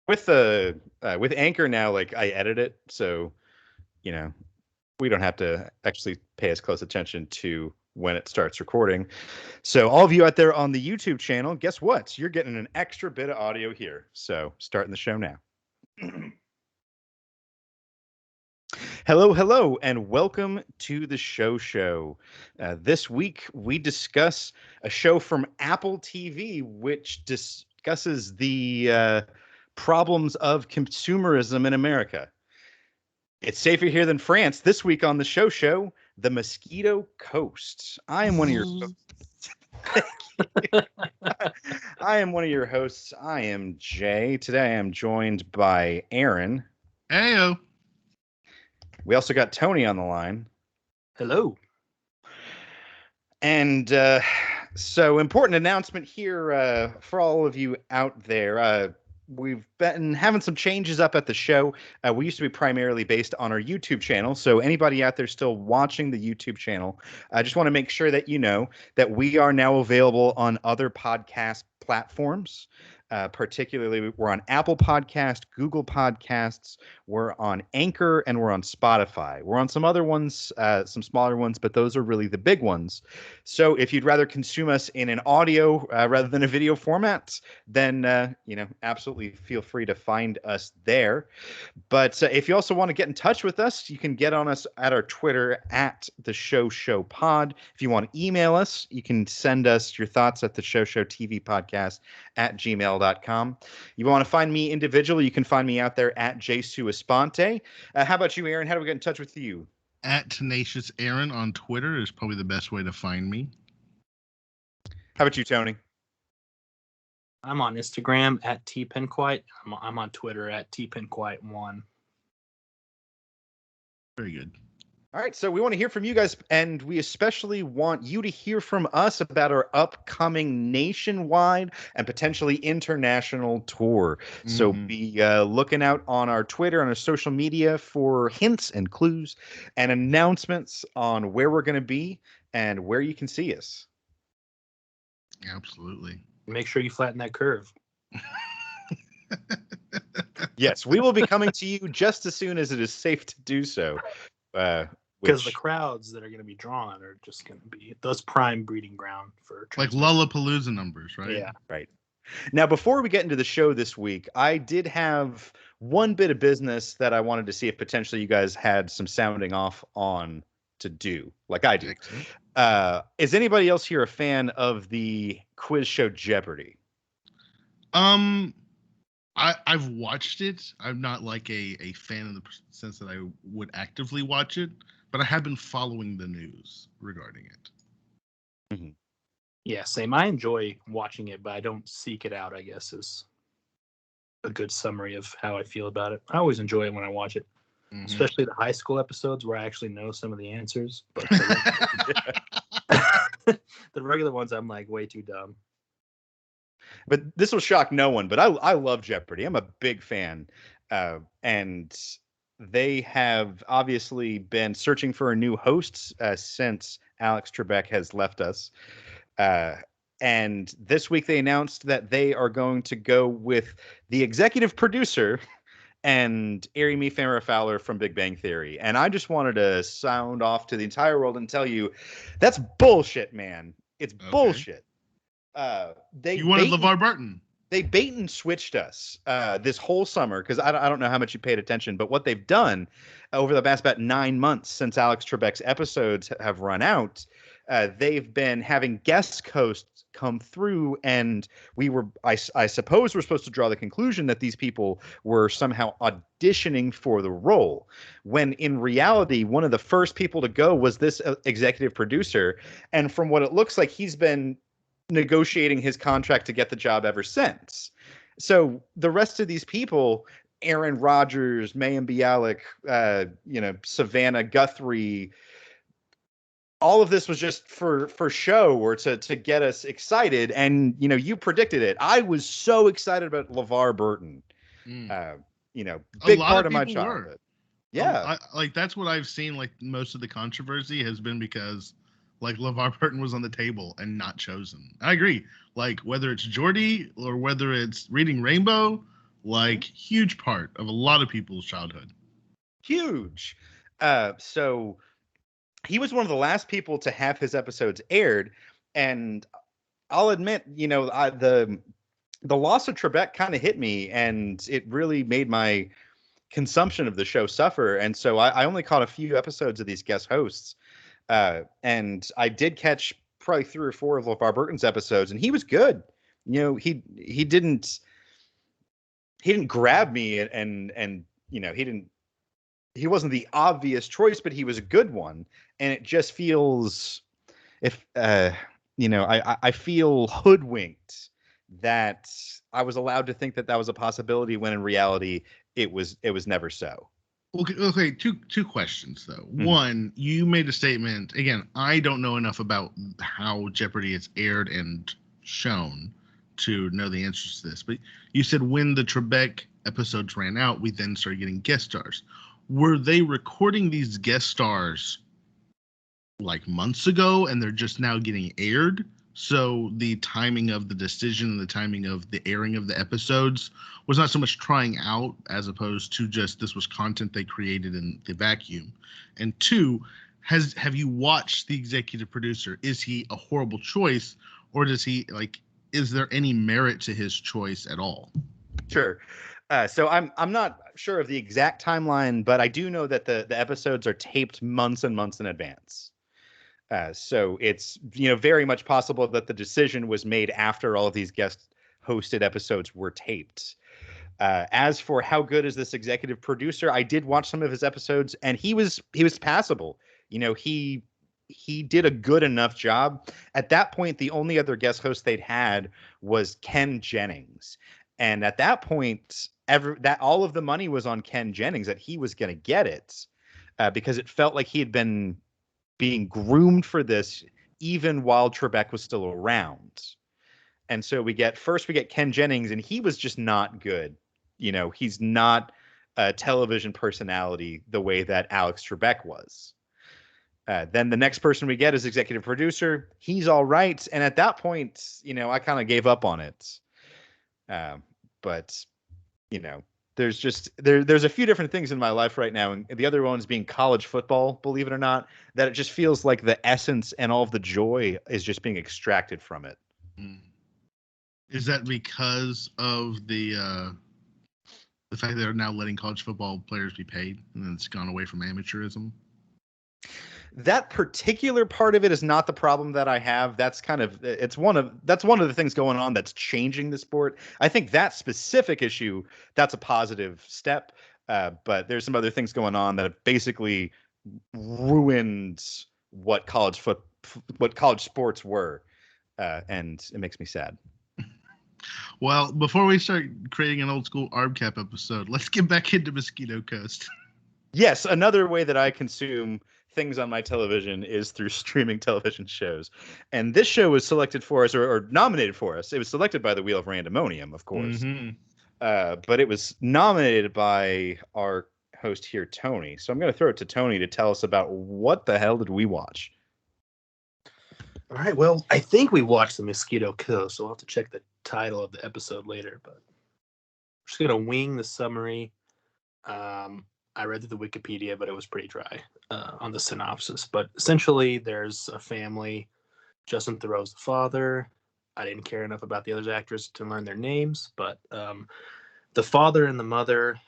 with Anchor now, like I edit it, so you know we don't have to actually pay as close attention to when it starts recording. So all of you out there on the YouTube channel, guess what? You're getting an extra bit of audio here. So starting the show now. Hello, hello, and welcome to the show. This week we discuss a show from Apple TV, which discusses the problems of consumerism in America. It's safer here than France. This week on the show, the Mosquito Coast. I am one of your I am one of your hosts. I am Jay. Today I am joined by Aaron. Heyo. We also got Tony on the line. Hello. And so important announcement here for all of you out there. We've been having some changes up at the show. We used to be primarily based on our YouTube channel. So anybody out there still watching the YouTube channel, I just want to make sure that you know that we are now available on other podcast platforms. Particularly, we're on Apple Podcast, Google Podcasts, we're on Anchor, and we're on Spotify. We're on some other ones, some smaller ones, but those are really the big ones. So if you'd rather consume us in an audio rather than a video format, then, absolutely feel free to find us there. But if you also want to get in touch with us, you can get on us at our Twitter at the Show Pod. If you want to email us, you can send us your thoughts at the Show TV Podcast at gmail.com. You want to find me individually, you can find me out there at Jesu Esponte. How about you, Aaron? How do we get in touch with you? At Tenacious Aaron on Twitter is probably the best way to find me. How about you, Tony? I'm on Instagram at tpenquite. I'm on Twitter at tpenquite1. Very good. All right, so we want to hear from you guys, and we especially want you to hear from us about our upcoming nationwide and potentially international tour. Mm-hmm. So be looking out on our Twitter and our social media for hints and clues and announcements on where we're going to be and where you can see us. Absolutely. Make sure you flatten that curve. Yes, we will be coming to you just as soon as it is safe to do so. Because the crowds that are going to be drawn are just going to be those prime breeding ground for like Lollapalooza numbers, right? Yeah, right. Now, before we get into the show this week, I did have one bit of business that I wanted to see if potentially you guys had some sounding off on to do, like I do. Is anybody else here a fan of the quiz show Jeopardy? I've watched it. I'm not like a fan in the sense that I would actively watch it, but I have been following the news regarding it. Mm-hmm. Yeah, same. I enjoy watching it, but I don't seek it out, I guess, is a good summary of how I feel about it. I always enjoy it when I watch it, especially the high school episodes where I actually know some of the answers. But the regular ones, I'm like way too dumb. But this will shock no one, but I love Jeopardy. I'm a big fan. And they have obviously been searching for a new host since Alex Trebek has left us. And this week they announced that they are going to go with the executive producer and Amy Farrah Fowler from Big Bang Theory. And I just wanted to sound off to the entire world and tell you that's bullshit, man. It's bullshit. You wanted LeVar Burton. They bait and switched us this whole summer because I don't know how much you paid attention, but what they've done over the past about 9 months since Alex Trebek's episodes have run out, they've been having guest hosts come through, and I suppose we're supposed to draw the conclusion that these people were somehow auditioning for the role, when in reality, one of the first people to go was this executive producer, and from what it looks like, he's been negotiating his contract to get the job ever since. So the rest of these people, Aaron Rodgers, Mayim Bialik, Savannah Guthrie, all of this was just for show or to get us excited. And, you predicted it. I was so excited about LeVar Burton. Big part of my childhood. Yeah. That's what I've seen. Like most of the controversy has been because like LeVar Burton was on the table and not chosen. I agree. Like whether it's Jordy or whether it's Reading Rainbow like huge part of a lot of people's childhood. Huge. So he was one of the last people to have his episodes aired, and I'll admit, the loss of Trebek kind of hit me, and it really made my consumption of the show suffer. And so I only caught a few episodes of these guest hosts, and I did catch probably 3 or 4 of LeVar Burton's episodes, and he was good. He didn't grab me, and he wasn't the obvious choice, but he was a good one. And it just feels, if I feel hoodwinked that I was allowed to think that was a possibility when in reality it was never so. Okay, two questions though. One, you made a statement. Again, I don't know enough about how Jeopardy is aired and shown to know the answers to this, but you said when the Trebek episodes ran out, we then started getting guest stars. Were they recording these guest stars like months ago and they're just now getting aired? So the timing of the decision and the timing of the airing of the episodes was not so much trying out as opposed to just this was content they created in the vacuum. And two, have you watched the executive producer? Is he a horrible choice, or is there any merit to his choice at all? Sure. So I'm not sure of the exact timeline, but I do know that the episodes are taped months and months in advance. So it's very much possible that the decision was made after all of these guest hosted episodes were taped. As for how good is this executive producer, I did watch some of his episodes, and he was passable. He did a good enough job. At that point, the only other guest host they'd had was Ken Jennings, and at that point, all of the money was on Ken Jennings, that he was going to get it, because it felt like he had been being groomed for this even while Trebek was still around. And so we get Ken Jennings, and he was just not good. He's not a television personality the way that Alex Trebek was. Then the next person we get is executive producer. He's all right. And at that point, I kind of gave up on it. But there's just there's a few different things in my life right now, and the other one's being college football, believe it or not, that it just feels like the essence and all of the joy is just being extracted from it. Is that because of the fact that they're now letting college football players be paid, and then it's gone away from amateurism? That particular part of it is not the problem that I have. That's one of the things going on that's changing the sport. I think that specific issue, that's a positive step. But there's some other things going on that have basically ruined what college sports were. And it makes me sad. Well, before we start creating an old school ArbCap episode, let's get back into Mosquito Coast. Yes, another way that I consume things on my television is through streaming television shows. And this show was selected for us, or nominated for us. It was selected by the Wheel of Randomonium, of course. Mm-hmm. But it was nominated by our host here, Tony. So I'm going to throw it to Tony to tell us about what the hell did we watch? All right, well, I think we watched the Mosquito Coast, so we'll have to check the title of the episode later. But I'm just going to wing the summary. I read through the Wikipedia, but it was pretty dry on the synopsis. But essentially, there's a family. Justin Theroux's the father. I didn't care enough about the other actors to learn their names, but the father and the mother,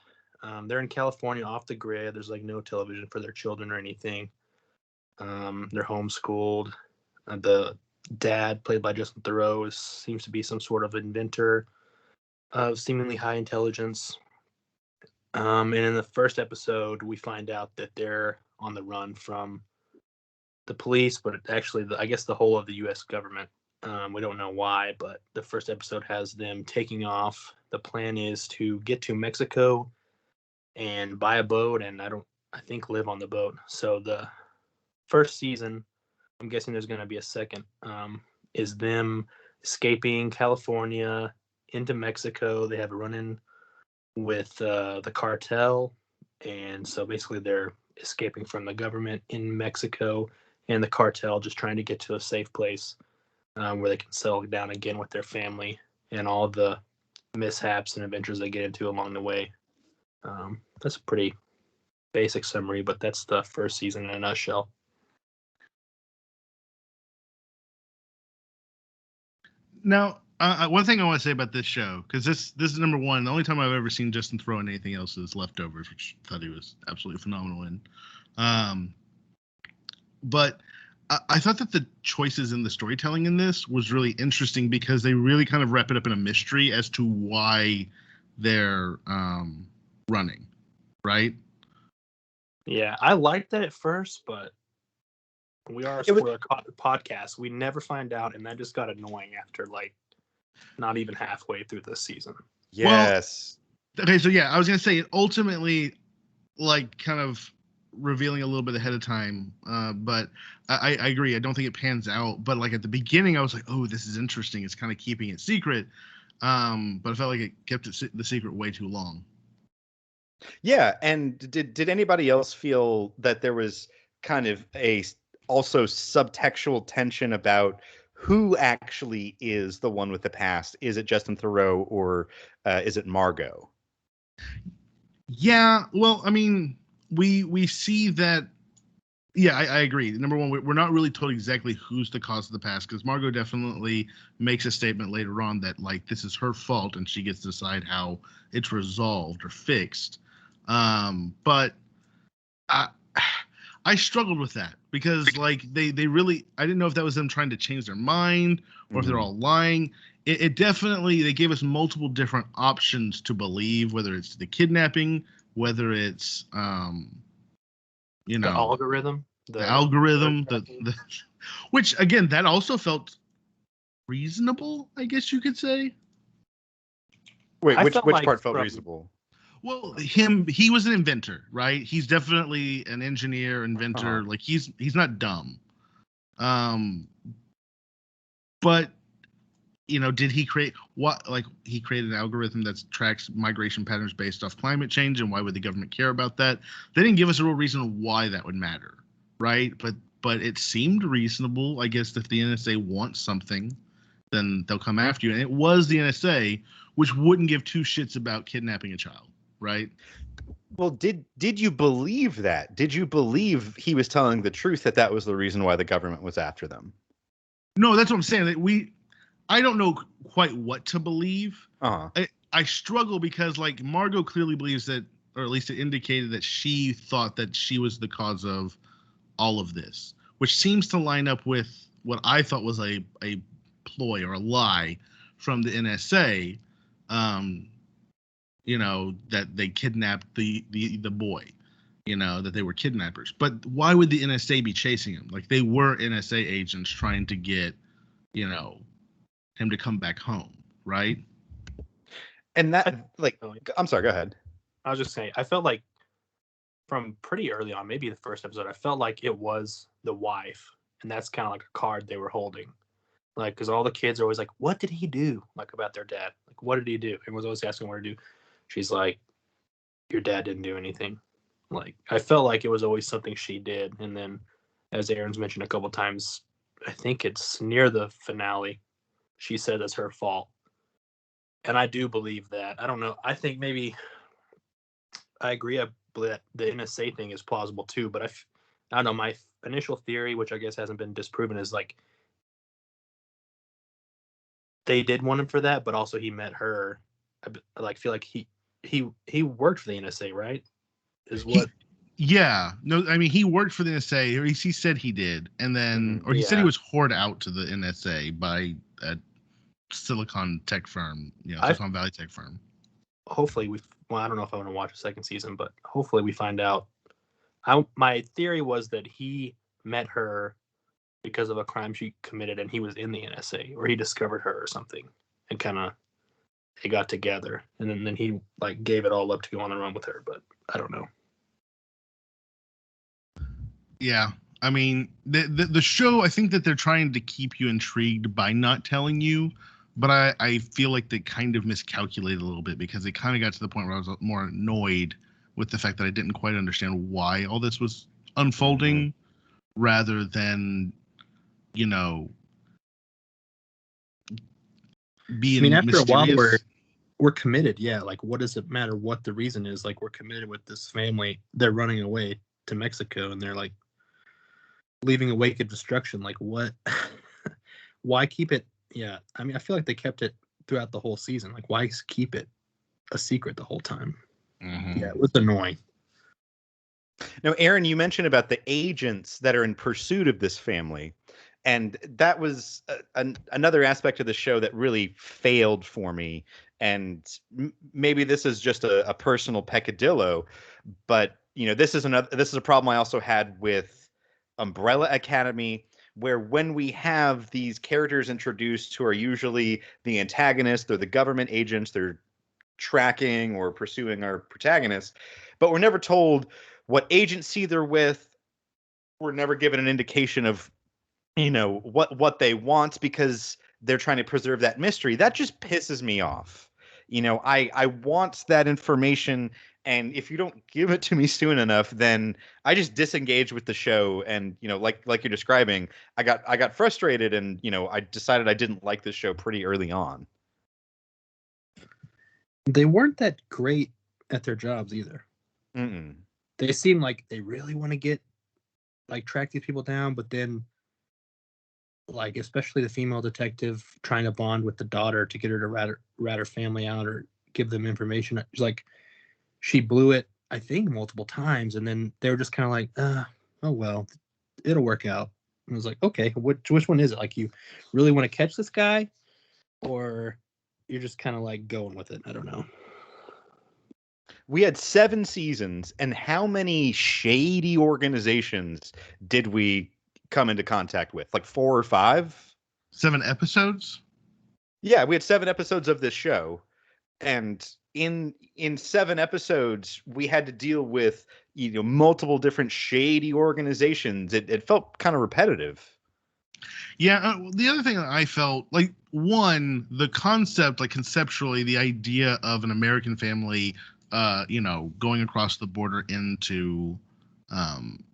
they're in California off the grid. There's no television for their children or anything. They're homeschooled. The dad, played by Justin Theroux, seems to be some sort of inventor of seemingly high intelligence. And in the first episode, we find out that they're on the run from the police, but actually, I guess the whole of the U.S. government. We don't know why, but the first episode has them taking off. The plan is to get to Mexico and buy a boat, and I think live on the boat. So the first season, I'm guessing there's going to be a second, is them escaping California into Mexico. They have a run-in with the cartel, and so basically they're escaping from the government in Mexico and the cartel, just trying to get to a safe place where they can settle down again with their family and all the mishaps and adventures they get into along the way. That's a pretty basic summary, but that's the first season in a nutshell. Now, one thing I want to say about this show, because this is number one. The only time I've ever seen Justin Theroux in anything else is Leftovers, which I thought he was absolutely phenomenal in. But I thought that the choices in the storytelling in this was really interesting because they really kind of wrap it up in a mystery as to why they're running, right? Yeah, I liked that at first, but we are a spoiler podcast. We never find out, and that just got annoying after like not even halfway through this season. Yes. Well, okay, so yeah, I was gonna say it ultimately, like, kind of revealing a little bit ahead of time, but I agree. I don't think it pans out. But like at the beginning, I was like, oh, this is interesting. It's kind of keeping it secret, but I felt like it kept the secret way too long. Yeah, and did anybody else feel that there was kind of a also subtextual tension about who actually is the one with the past? Is it Justin Theroux or is it Margot? Yeah, well, I mean, we see that. Yeah, I agree. Number one, we're not really told exactly who's the cause of the past because Margot definitely makes a statement later on that like this is her fault and she gets to decide how it's resolved or fixed. But I struggled with that because like they really, I didn't know if that was them trying to change their mind or if they're all lying. It definitely, they gave us multiple different options to believe, whether it's the kidnapping, whether it's you know, the algorithm, which again, that also felt reasonable, I guess you could say. Wait, which part felt reasonable? Well, he was an inventor, right? He's definitely an engineer, inventor. Like he's not dumb. But you know, did he create what? Like he created an algorithm that tracks migration patterns based off climate change, and why would the government care about that? They didn't give us a real reason why that would matter, right? But it seemed reasonable, I guess. If the NSA wants something, then they'll come after you. And it was the NSA, which wouldn't give two shits about kidnapping a child, right? Well, did you believe that? Did you believe he was telling the truth that was the reason why the government was after them? No, that's what I'm saying. That I don't know quite what to believe. I struggle because like Margot clearly believes that, or at least it indicated that she thought that she was the cause of all of this, which seems to line up with what I thought was a ploy or a lie from the NSA. You know, that they kidnapped the boy, you know, that they were kidnappers. But why would the NSA be chasing him? Like they were NSA agents trying to get, you know, him to come back home, right? And that, like, I'm sorry, go ahead. I was just saying, I felt like from pretty early on, maybe the first episode, I felt like it was the wife, and that's kind of like a card they were holding. Like, because all the kids are always like, what did he do? Like, about their dad. Like, what did he do? Everyone's always asking what to do. She's like, your dad didn't do anything. Like, I felt like it was always something she did. And then, as Aaron's mentioned a couple times, I think it's near the finale, she said it's her fault. And I do believe that. I don't know. I think maybe I agree. I believe that the NSA thing is plausible too. But I don't know. My initial theory, which I guess hasn't been disproven, is like they did want him for that, but also he met her. I like feel like he worked for the NSA, right? Is what? Yeah. No, I mean he worked for the NSA, or he said he did, and then or he said he was whored out to the NSA by a Silicon tech firm, you know, Silicon Valley tech firm. Hopefully I don't know if I want to watch a second season, but hopefully we find out. My theory was that he met her because of a crime she committed, and he was in the NSA, or he discovered her or something, and kind of they got together, and then he like gave it all up to go on the run with her. But I don't know. Yeah, I mean the show. I think that they're trying to keep you intrigued by not telling you, but I feel like they kind of miscalculated a little bit because it kind of got to the point where I was more annoyed with the fact that I didn't quite understand why all this was unfolding, rather than, you know, being. I mean, after mysterious. a while, we're committed. Yeah, like what does it matter what the reason is? Like we're committed with this family. They're running away to Mexico and they're like leaving a wake of destruction. Like what? Why keep it? Yeah, I mean, I feel like they kept it throughout the whole season. Like why keep it a secret the whole time? Mm-hmm. Yeah, it was annoying. Now, Aaron, you mentioned about the agents that are in pursuit of this family. And that was another aspect of the show that really failed for me. And maybe this is just a personal peccadillo, but this is a problem I also had with Umbrella Academy, where when we have these characters introduced who are usually the antagonists, they're the government agents, they're tracking or pursuing our protagonists, but we're never told what agency they're with. We're never given an indication of what they want because they're trying to preserve that mystery. That just pisses me off. I want that information, and if you don't give it to me soon enough, then I just disengage with the show. And like you're describing, I got frustrated, and I decided I didn't like this show pretty early on. They weren't that great at their jobs either. Mm-mm. They seem like they really want to track these people down, but then like especially the female detective trying to bond with the daughter to get her to rat her family out or give them information. It's like she blew it, I think, multiple times, and then they were just kind of like, oh well, it'll work out. And I was like, okay, which one is it? Like, you really want to catch this guy, or you're just kind of like going with it? I don't know. We had 7 seasons, and how many shady organizations did we come into contact with? Like 4 or 5? 7 episodes? Yeah, we had 7 episodes of this show, and in 7 episodes, we had to deal with multiple different shady organizations. It felt kind of repetitive. Yeah, the other thing that I felt like, one, the concept, like conceptually, the idea of an American family, going across the border into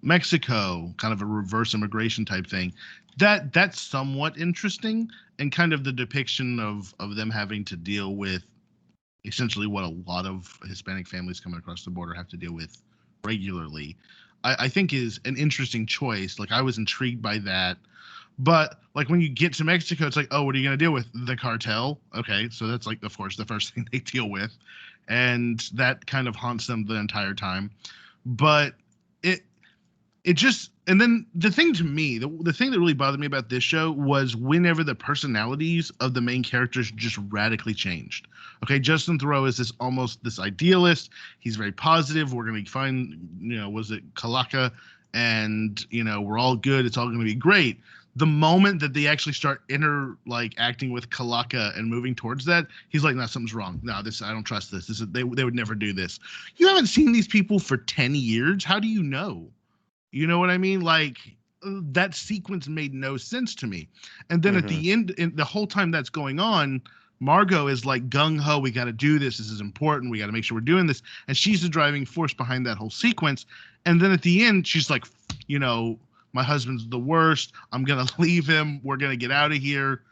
Mexico, kind of a reverse immigration type thing, that's somewhat interesting, and kind of the depiction of them having to deal with essentially what a lot of Hispanic families coming across the border have to deal with regularly, I think is an interesting choice. Like, I was intrigued by that. But like when you get to Mexico, it's like, oh, what are you going to deal with? The cartel. Okay, so that's like, of course, the first thing they deal with, and that kind of haunts them the entire time. But it just, and then the thing to me, the thing that really bothered me about this show was whenever the personalities of the main characters just radically changed. Okay, Justin Theroux is this idealist. He's very positive. We're going to find, was it Calaca? And, we're all good. It's all going to be great. The moment that they actually start acting with Calaca and moving towards that, he's like, no, something's wrong. No, I don't trust this. They would never do this. You haven't seen these people for 10 years. How do you know? You know what I mean? Like, that sequence made no sense to me. And then at the end, the whole time that's going on, Margot is like gung-ho, we got to do this. This is important. We got to make sure we're doing this. And she's the driving force behind that whole sequence. And then at the end, she's like, my husband's the worst. I'm going to leave him. We're going to get out of here.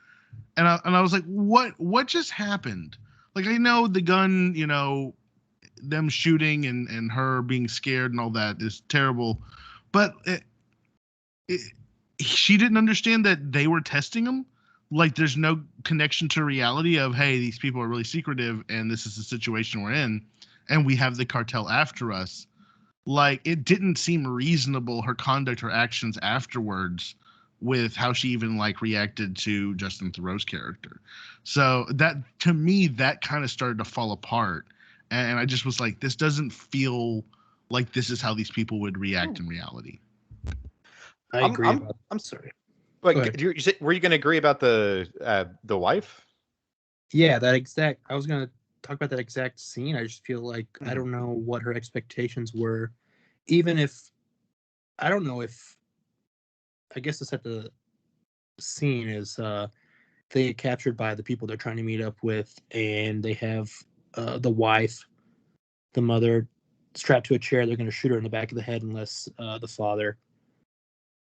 And I was like, what just happened? Like, I know the gun, them shooting and her being scared and all that is terrible. But she didn't understand that they were testing him. Like, there's no connection to reality of, hey, these people are really secretive and this is the situation we're in, and we have the cartel after us. Like, it didn't seem reasonable, her conduct, her actions afterwards, with how she even reacted to Justin Theroux's character. So that, to me, that kind of started to fall apart. And I just was like, this doesn't feel like this is how these people would react in reality. I agree. I'm sorry. But were you going to agree about the wife? Yeah, I was going to talk about that exact scene. I just feel like I don't know what her expectations were. Even if, I don't know if, I guess to set the scene is they get captured by the people they're trying to meet up with, and they have the wife, the mother, strapped to a chair. They're going to shoot her in the back of the head unless the father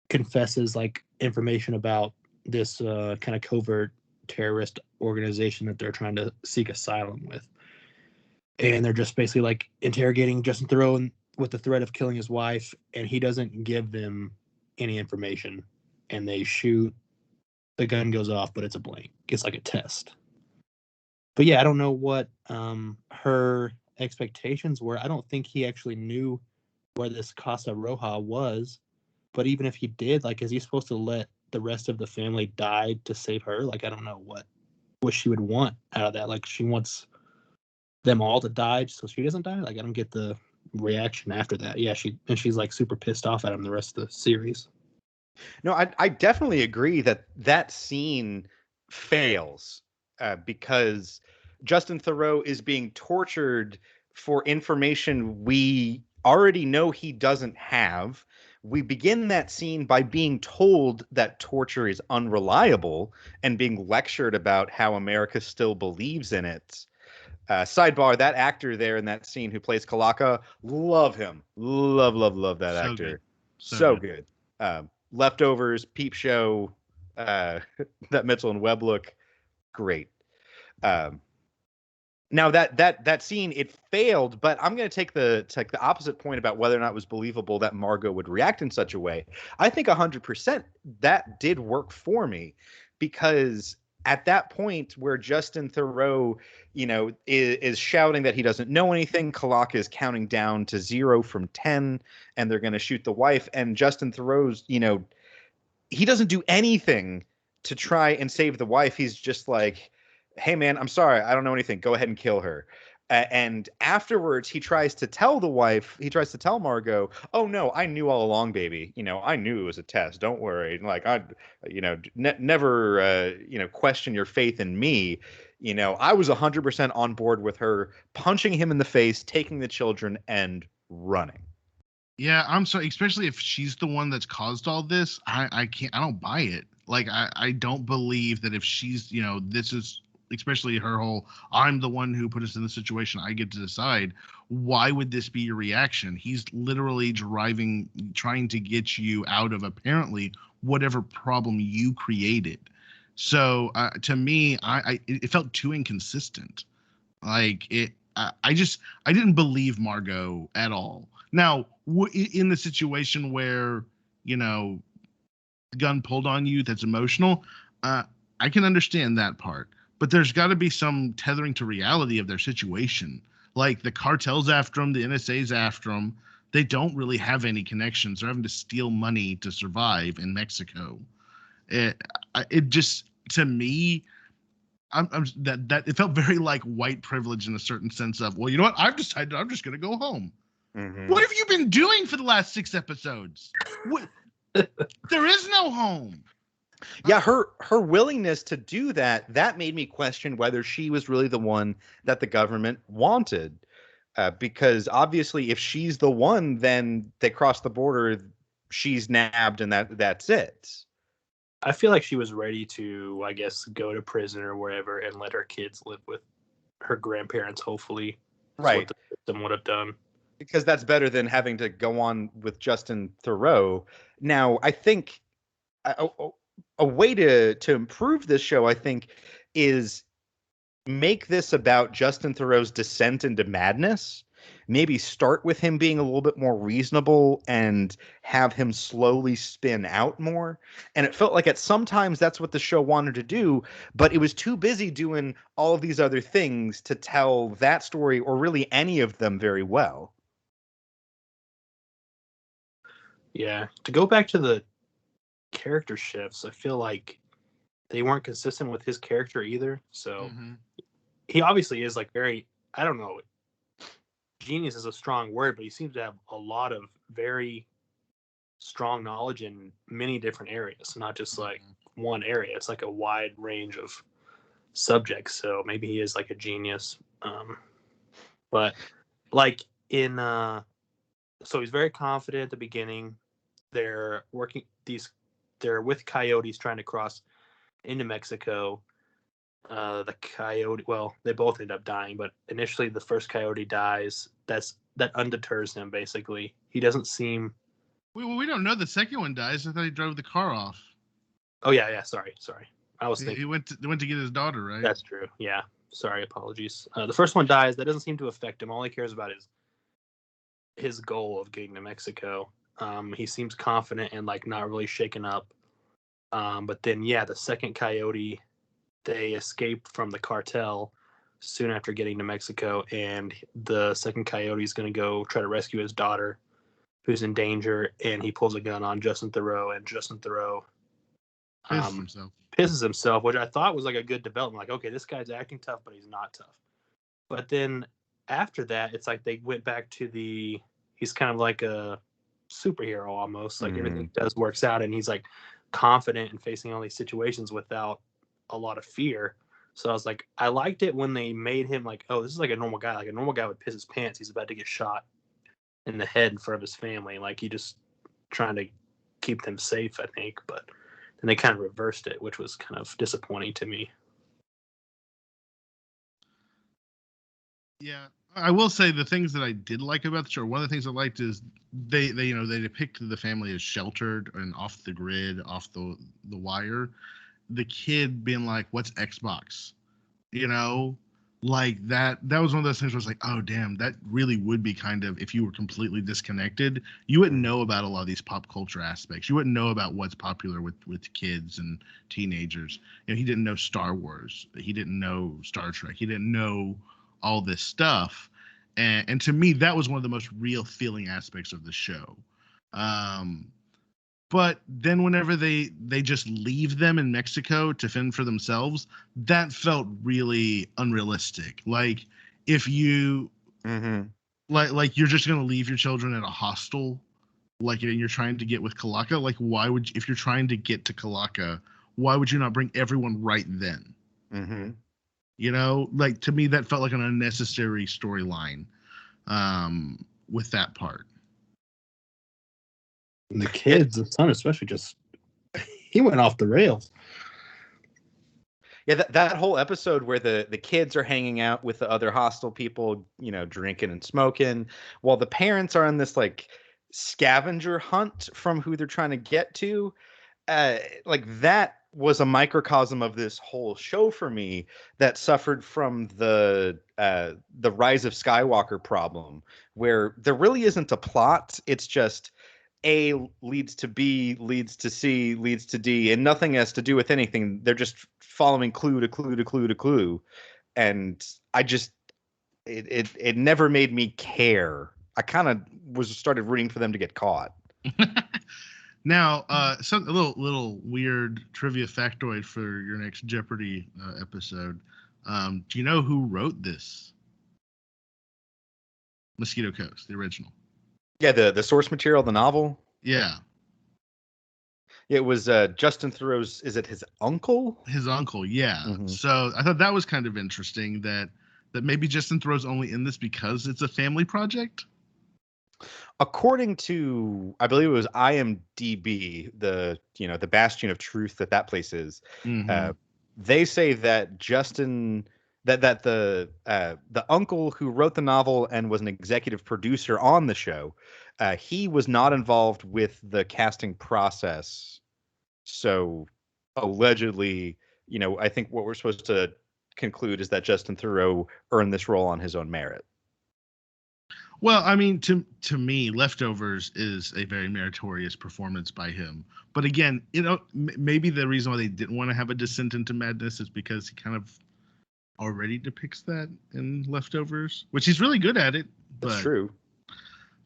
confesses information about this kind of covert terrorist organization that they're trying to seek asylum with. And they're just basically like interrogating Justin Theroux with the threat of killing his wife, and he doesn't give them any information. And they shoot, the gun goes off, but it's a blank. It's like a test. But yeah, I don't know what her expectations were. I don't think he actually knew where this Casa Roja was. But even if he did, like, is he supposed to let the rest of the family die to save her? Like, I don't know what she would want out of that. Like, she wants them all to die so she doesn't die. Like, I don't get the reaction after that. Yeah, she's like super pissed off at him the rest of the series. No, I definitely agree that scene fails because Justin Theroux is being tortured for information we already know he doesn't have. We begin that scene by being told that torture is unreliable and being lectured about how America still believes in it. Sidebar, that actor there in that scene who plays Kalaka, love him. Love that So actor. good. So good. Leftovers, Peep Show, that Mitchell and Webb look, great. Now that scene, it failed, but I'm going to take the opposite point about whether or not it was believable that Margot would react in such a way. I think 100% that did work for me, because at that point where Justin Theroux, is shouting that he doesn't know anything, Kalaka is counting down to 0 from 10, and they're going to shoot the wife, and Justin Theroux's, he doesn't do anything to try and save the wife. He's just like, hey man, I'm sorry, I don't know anything, go ahead and kill her. And afterwards he tries to tell Margot, oh no, I knew all along, baby, I knew it was a test, don't worry, like I never question your faith in me. I was 100% on board with her punching him in the face, taking the children, and running. Yeah, I'm sorry, especially if she's the one that's caused all this. I don't buy it. Like, I don't believe that if she's, this is especially her whole, I'm the one who put us in the situation, I get to decide. Why would this be your reaction? He's literally trying to get you out of apparently whatever problem you created. So to me, it felt too inconsistent. Like I didn't believe Margot at all. Now, in the situation where, the gun pulled on you, that's emotional, I can understand that part. But there's got to be some tethering to reality of their situation. Like, the cartel's after them, the NSA's after them. They don't really have any connections. They're having to steal money to survive in Mexico. It just, to me, that it felt very like white privilege in a certain sense of, well, you know what? I've decided I'm just going to go home. Mm-hmm. What have you been doing for the last 6 episodes? There is no home. Yeah, her willingness to do that made me question whether she was really the one that the government wanted. Because obviously if she's the one, then they cross the border, she's nabbed, and that's it. I feel like she was ready to, I guess, go to prison or wherever and let her kids live with her grandparents, hopefully. Right. That's what the system would have done. Because that's better than having to go on with Justin Theroux. Now, I think a way to improve this show, I think, is make this about Justin Theroux's descent into madness. Maybe start with him being a little bit more reasonable and have him slowly spin out more. And it felt like sometimes that's what the show wanted to do, but it was too busy doing all of these other things to tell that story, or really any of them, very well. Yeah. To go back to the character shifts, I feel like they weren't consistent with his character either. So he obviously is like very, I don't know, genius is a strong word, but he seems to have a lot of very strong knowledge in many different areas, not just like one area. It's like a wide range of subjects. So maybe he is like a genius. But like so he's very confident at the beginning. They're with coyotes trying to cross into Mexico. The coyote, well, they both end up dying, but initially the first coyote dies. That undeters him, basically. He doesn't seem... We don't know the second one dies. I thought he drove the car off. Oh, yeah, sorry. I was He thinking went to get his daughter, right? that's true. Yeah. Sorry, apologies. The first one dies. That doesn't seem to affect him. All he cares about is his goal of getting to Mexico. He seems confident and like not really shaken up. But then, yeah, the second coyote, they escape from the cartel soon after getting to Mexico, and the second coyote is going to go try to rescue his daughter, who's in danger, and he pulls a gun on Justin Theroux, and Justin Theroux pisses himself, which I thought was like a good development. Like, okay, this guy's acting tough, but he's not tough. But then after that, it's like they went back to he's kind of like a superhero almost. Like everything he does works out, and he's like confident in facing all these situations without a lot of fear. So I was like, I liked it when they made him like, oh, this is like a normal guy. Like a normal guy would piss his pants. He's about to get shot in the head in front of his family. Like he just trying to keep them safe, I think. But then they kind of reversed it, which was kind of disappointing to me. Yeah, I will say the things that I did like about the show. One of the things I liked is they depict the family as sheltered and off the grid, off the wire. The kid being like, "What's Xbox?" You know, like that. That was one of those things where I was like, "Oh, damn, that really would be kind of if you were completely disconnected, you wouldn't know about a lot of these pop culture aspects. You wouldn't know about what's popular with kids and teenagers. You know, he didn't know Star Wars. He didn't know Star Trek. He didn't know all this stuff." And to me, that was one of the most real feeling aspects of the show. But then whenever they just leave them in Mexico to fend for themselves, that felt really unrealistic. Like if you like you're just gonna leave your children at a hostel, like you're trying to get with Calaca. Like why would if you're trying to get to Calaca, why would you not bring everyone right then? You know, like to me that felt like an unnecessary storyline with that part. And the kids, the son especially, just he went off the rails. Yeah, that whole episode where the kids are hanging out with the other hostile people, you know, drinking and smoking, while the parents are on this like scavenger hunt from who they're trying to get to. Like that was a microcosm of this whole show for me that suffered from the Rise of Skywalker problem, where there really isn't a plot. It's just A leads to B, leads to C, leads to D, and nothing has to do with anything. They're just following clue to clue to clue to clue. And I just it never made me care. I kind of started rooting for them to get caught. Now, a little weird trivia factoid for your next Jeopardy episode. Do you know who wrote this? Mosquito Coast, the original. Yeah, the source material, the novel. Yeah, it was Justin Theroux's. Is it his uncle? His uncle. Yeah. So I thought that was kind of interesting that maybe Justin Theroux's only in this because it's a family project. According to, I believe it was IMDb, the bastion of truth that place is. They say that the uncle who wrote the novel and was an executive producer on the show, he was not involved with the casting process. So allegedly, I think what we're supposed to conclude is that Justin Theroux earned this role on his own merit. Well, I mean, to me, Leftovers is a very meritorious performance by him. But again, maybe the reason why they didn't want to have a descent into madness is because he kind of already depicts that in Leftovers, which he's really good at it. That's true.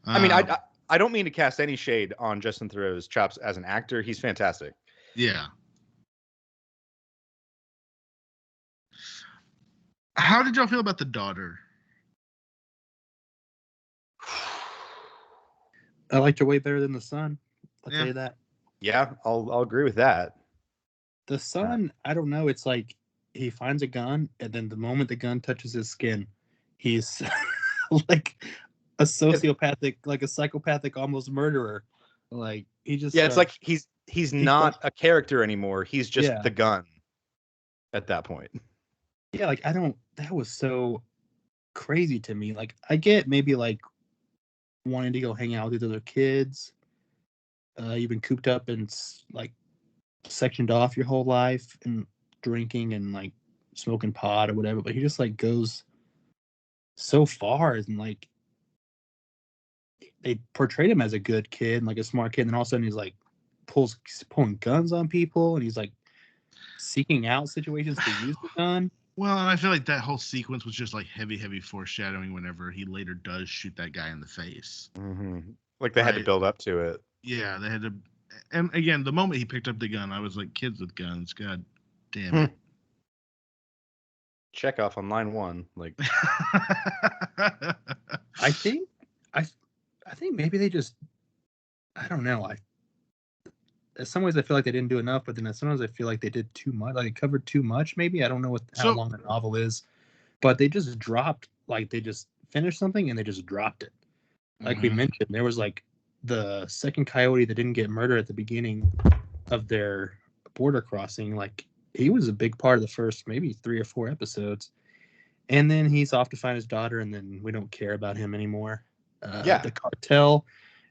I mean, I don't mean to cast any shade on Justin Theroux's chops as an actor. He's fantastic. Yeah. How did y'all feel about the daughter? I liked her way better than the son. I'll tell you that. Yeah, I'll agree with that. The son, I don't know. It's like he finds a gun, and then the moment the gun touches his skin, he's like a sociopathic, like a psychopathic, almost murderer. Like he just it's like he's not a character anymore. He's just the gun at that point. Yeah, like that was so crazy to me. Like I get maybe like wanting to go hang out with other kids. You've been cooped up and like sectioned off your whole life, and drinking and like smoking pot or whatever, but he just like goes so far, and like they portrayed him as a good kid, like a smart kid, and then all of a sudden he's like pulling guns on people, and he's like seeking out situations to use the gun. Well, and I feel like that whole sequence was just like heavy foreshadowing whenever he later does shoot that guy in the face. Mm-hmm. Like they had to build up to it. Yeah, they had to. And again, the moment he picked up the gun, I was like, kids with guns, god damn it. Check off on line 1. Like, I think maybe they just, I don't know. In some ways I feel like they didn't do enough, but then sometimes I feel like they did too much. Like, they covered too much. Maybe I don't know how long the novel is, but they just dropped. Like, they just finished something and they just dropped it. Like we mentioned, there was like the second coyote that didn't get murdered at the beginning of their border crossing. Like, he was a big part of the first maybe 3 or 4 episodes, and then he's off to find his daughter, and then we don't care about him anymore. The cartel,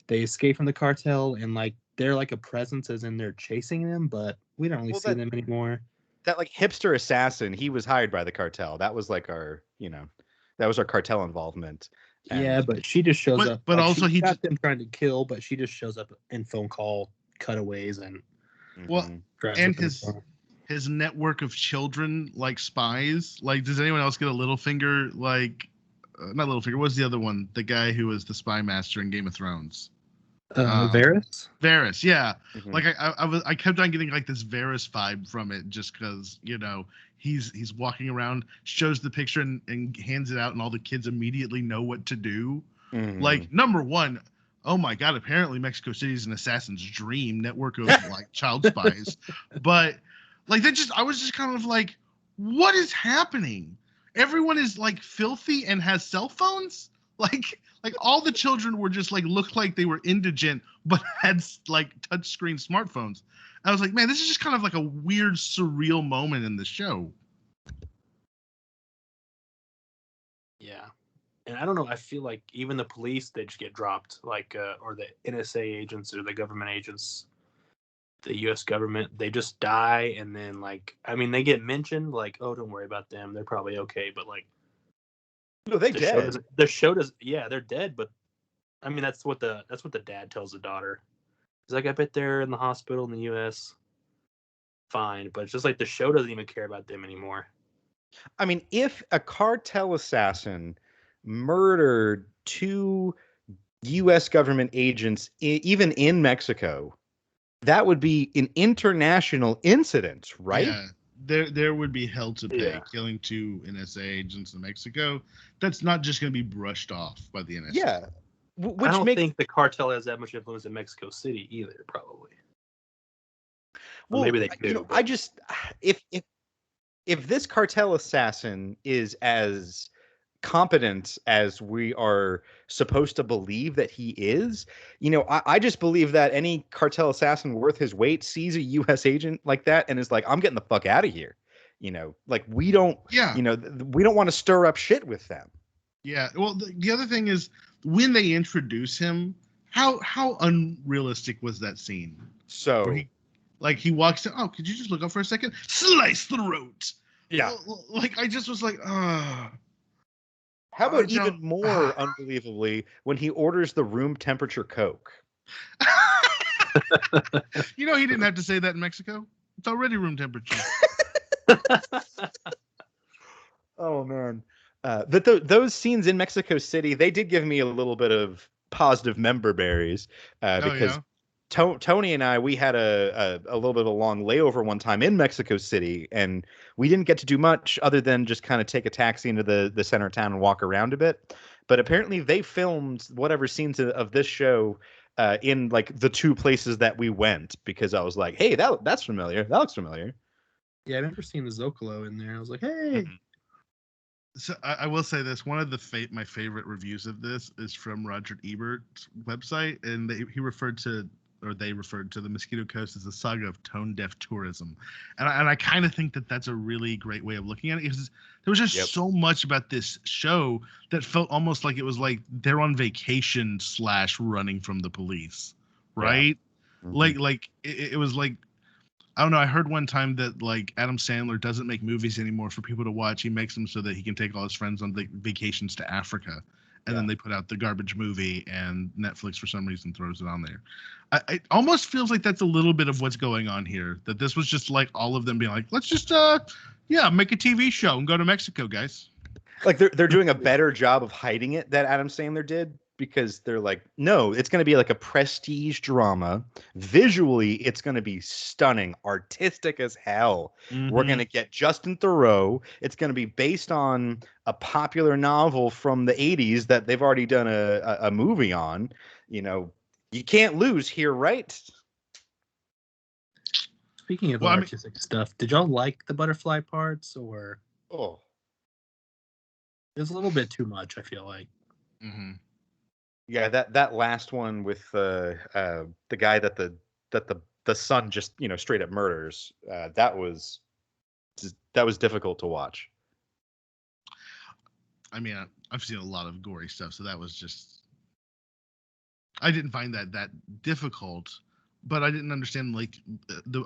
they escape from the cartel, and like they're like a presence, as in they're chasing them, but we don't really see them anymore. That like hipster assassin, he was hired by the cartel. That was like our, that was our cartel involvement. Yeah, but she just shows up. But like, also he got them trying to kill, but she just shows up in phone call cutaways and his network of children, like spies. Like, does anyone else get a Littlefinger? Like, not Littlefinger. What's the other one? The guy who was the spy master in Game of Thrones. Varys. Varys, yeah. Like I kept on getting like this Varys vibe from it, just because he's walking around, shows the picture and hands it out, and all the kids immediately know what to do. Like, number one, oh my god, apparently Mexico City is an assassin's dream network of like child spies. But like I was just kind of like, what is happening? Everyone is like filthy and has cell phones. Like all the children were just like looked like they were indigent, but had like touchscreen smartphones. I was like, man, this is just kind of like a weird, surreal moment in the show. Yeah, and I don't know. I feel like even the police, they just get dropped, like or the NSA agents or the government agents, the U.S. government, they just die, and then like, I mean, they get mentioned, like, oh, don't worry about them, they're probably okay, but like. No, they dead. The show does. Yeah, they're dead. But I mean, that's what the dad tells the daughter. He's like, I bet they're in the hospital in the U.S. Fine, but it's just like the show doesn't even care about them anymore. I mean, if a cartel assassin murdered 2 U.S. government agents, even in Mexico, that would be an international incident, right? Yeah. There would be hell to pay. Killing 2 NSA agents in Mexico. That's not just going to be brushed off by the NSA. Yeah. I don't think the cartel has that much influence in Mexico City either, probably. Well, maybe they do. I just, if this cartel assassin is as competent as we are supposed to believe that he is, I just believe that any cartel assassin worth his weight sees a U.S. agent like that and is like, I'm getting the fuck out of here. Like we don't want to stir up shit with them. Yeah. Well, the other thing is when they introduce him, how unrealistic was that scene? So he walks in, oh, could you just look up for a second? Slice throat. Yeah. Like I just was like, How about even more unbelievably when he orders the room temperature Coke? He didn't have to say that in Mexico. It's already room temperature. Oh man, those scenes in Mexico City, they did give me a little bit of positive member berries because Tony and I, we had a little bit of a long layover one time in Mexico City, and we didn't get to do much other than just kind of take a taxi into the center of town and walk around a bit. But apparently they filmed whatever scenes of this show in like the 2 places that we went, because I was like, hey, that's familiar. That looks familiar. Yeah, I remember seeing the Zocalo in there. I was like, hey. So I will say this: one of my favorite reviews of this is from Roger Ebert's website, and they referred to the Mosquito Coast as a saga of tone-deaf tourism, and I kind of think that that's a really great way of looking at it, because there was just so much about this show that felt almost like it was like they're on vacation / running from the police, right? Yeah. Mm-hmm. Like it was like I don't know. I heard one time that like Adam Sandler doesn't make movies anymore for people to watch. He makes them so that he can take all his friends on vacations to Africa, and then they put out the garbage movie, and Netflix for some reason throws it on there. It almost feels like that's a little bit of what's going on here. That this was just like all of them being like, let's just make a TV show and go to Mexico, guys. Like they're doing a better job of hiding it than Adam Sandler did, because they're like, no, it's going to be like a prestige drama. Visually, it's going to be stunning, artistic as hell. We're going to get Justin Theroux. It's going to be based on a popular novel from the 80s that they've already done a movie on. You know, you can't lose here, right? Speaking of artistic stuff, did y'all like the butterfly parts, or it was a little bit too much, I feel like. Mm-hmm. Yeah, that last one with the guy that the son just straight up murders. That was difficult to watch. I mean, I've seen a lot of gory stuff, so that was just. I didn't find that difficult, but I didn't understand like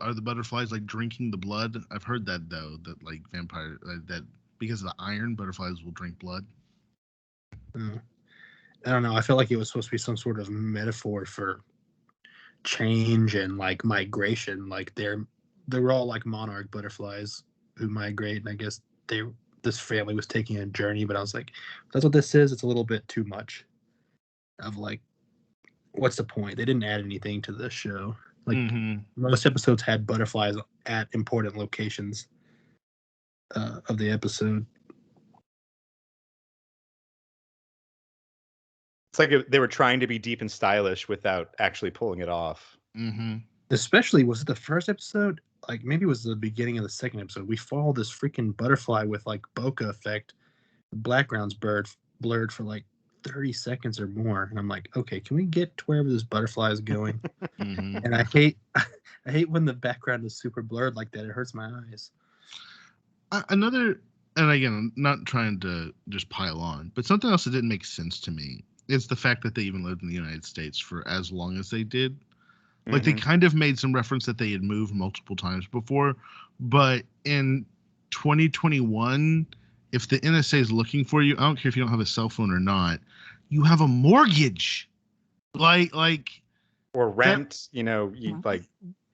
are the butterflies like drinking the blood? I've heard that though, that like vampire that because of the iron, butterflies will drink blood. I don't know. I felt like it was supposed to be some sort of metaphor for change and like migration. Like they were all like monarch butterflies who migrate, and I guess this family was taking a journey. But I was like, if that's what this is, it's a little bit too much. Of like, what's the point? They didn't add anything to the show. Like most episodes had butterflies at important locations of the episode. It's like they were trying to be deep and stylish without actually pulling it off. Mm-hmm. Especially, was it the first episode? Like maybe it was the beginning of the second episode. We follow this freaking butterfly with like bokeh effect. The background's blurred for like 30 seconds or more, and I'm like, okay, can we get to wherever this butterfly is going? And I hate when the background is super blurred like that. It hurts my eyes. And again, I'm not trying to just pile on, but something else that didn't make sense to me is the fact that they even lived in the United States for as long as they did. Like they kind of made some reference that they had moved multiple times before, but in 2021, if the NSA is looking for you, I don't care if you don't have a cell phone or not, you have a mortgage, like or rent. Like.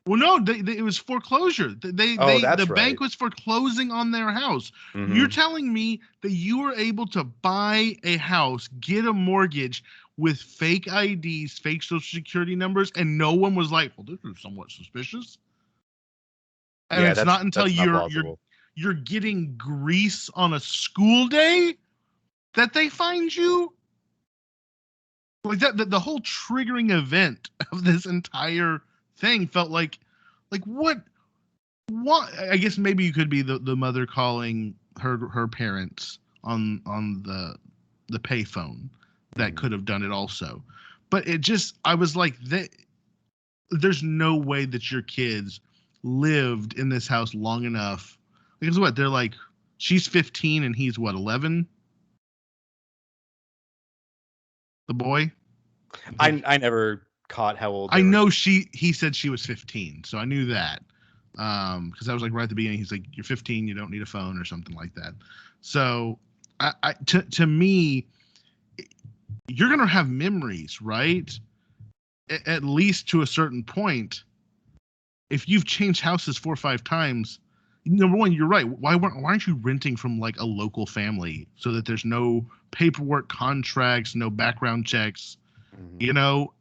Well, no, it was foreclosure. The bank was foreclosing on their house. Mm-hmm. You're telling me that you were able to buy a house, get a mortgage with fake IDs, fake social security numbers, and no one was like, "Well, this is somewhat suspicious." And it's not until you're getting grease on a school day that they find you. Like that, the whole triggering event of this entire thing felt like what I guess maybe you could be the mother calling her parents on the payphone that could have done it also, but I was like, there's no way that your kids lived in this house long enough, because what they're like, she's 15 and he's what, 11, the boy. I never caught how old I know he said she was 15, so I knew that because I was like right at the beginning, he's like, you're 15, you don't need a phone or something like that. So to me, you're gonna have memories, right? At least to a certain point. If you've changed houses 4 or 5 times, number one, you're right, why aren't you renting from like a local family so that there's no paperwork, contracts, no background checks?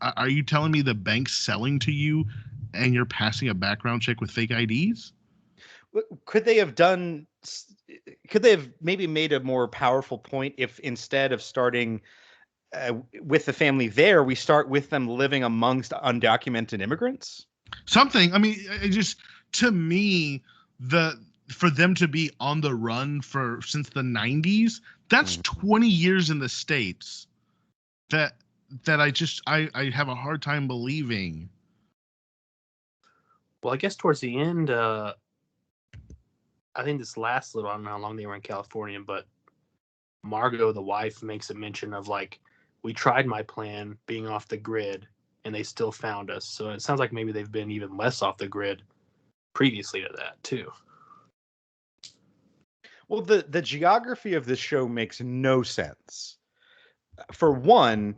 Are you telling me the bank's selling to you and you're passing a background check with fake IDs? Could they have maybe made a more powerful point if instead of starting with the family there, we start with them living amongst undocumented immigrants? Something. I mean, to me, for them to be on the run since the 90s, that's 20 years in the States. That I have a hard time believing. Well, I guess towards the end, I think this last little, I don't know how long they were in California, but Margot, the wife, makes a mention of like, we tried my plan being off the grid and they still found us. So it sounds like maybe they've been even less off the grid previously to that too. Well, the geography of this show makes no sense. For one,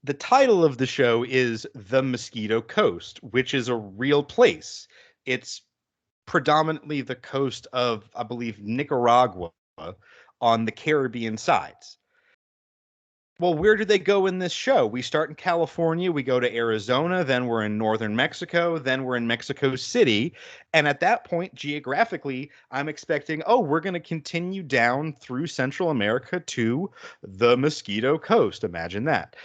the title of the show is The Mosquito Coast, which is a real place. It's predominantly the coast of, I believe, Nicaragua on the Caribbean sides. Well, where do they go in this show? We start in California, we go to Arizona, then we're in northern Mexico, then we're in Mexico City. And at that point, geographically, I'm expecting, oh, we're going to continue down through Central America to the Mosquito Coast. Imagine that.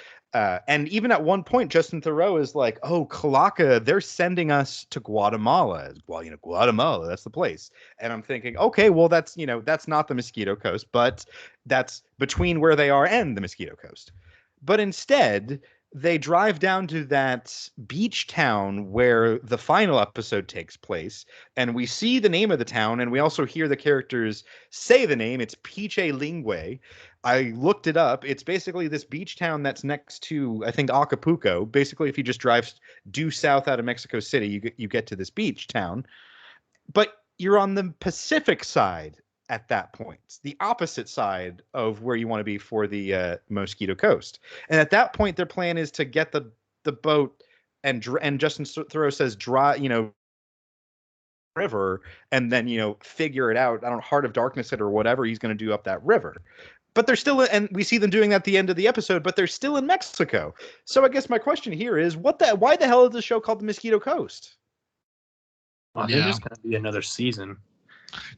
And even at one point, Justin Theroux is like, "Oh, Calaca, they're sending us to Guatemala." Well, Guatemala, that's the place. And I'm thinking, okay, well, that's not the Mosquito Coast, but that's between where they are and the Mosquito Coast. But instead, they drive down to that beach town where the final episode takes place, and we see the name of the town, and we also hear the characters say the name. It's Piche Lingüe. I looked it up. It's basically this beach town that's next to, I think, Acapulco. Basically, if you just drive due south out of Mexico City, you get to this beach town. But you're on the Pacific side at that point, the opposite side of where you want to be for the Mosquito Coast. And at that point, their plan is to get the boat and Justin Theroux says river, and then figure it out. I don't know, Heart of Darkness it or whatever he's going to do up that river. But they're still, and we see them doing that at the end of the episode, but they're still in Mexico. So I guess my question here is, why the hell is this show called The Mosquito Coast? Well, there's going to be another season.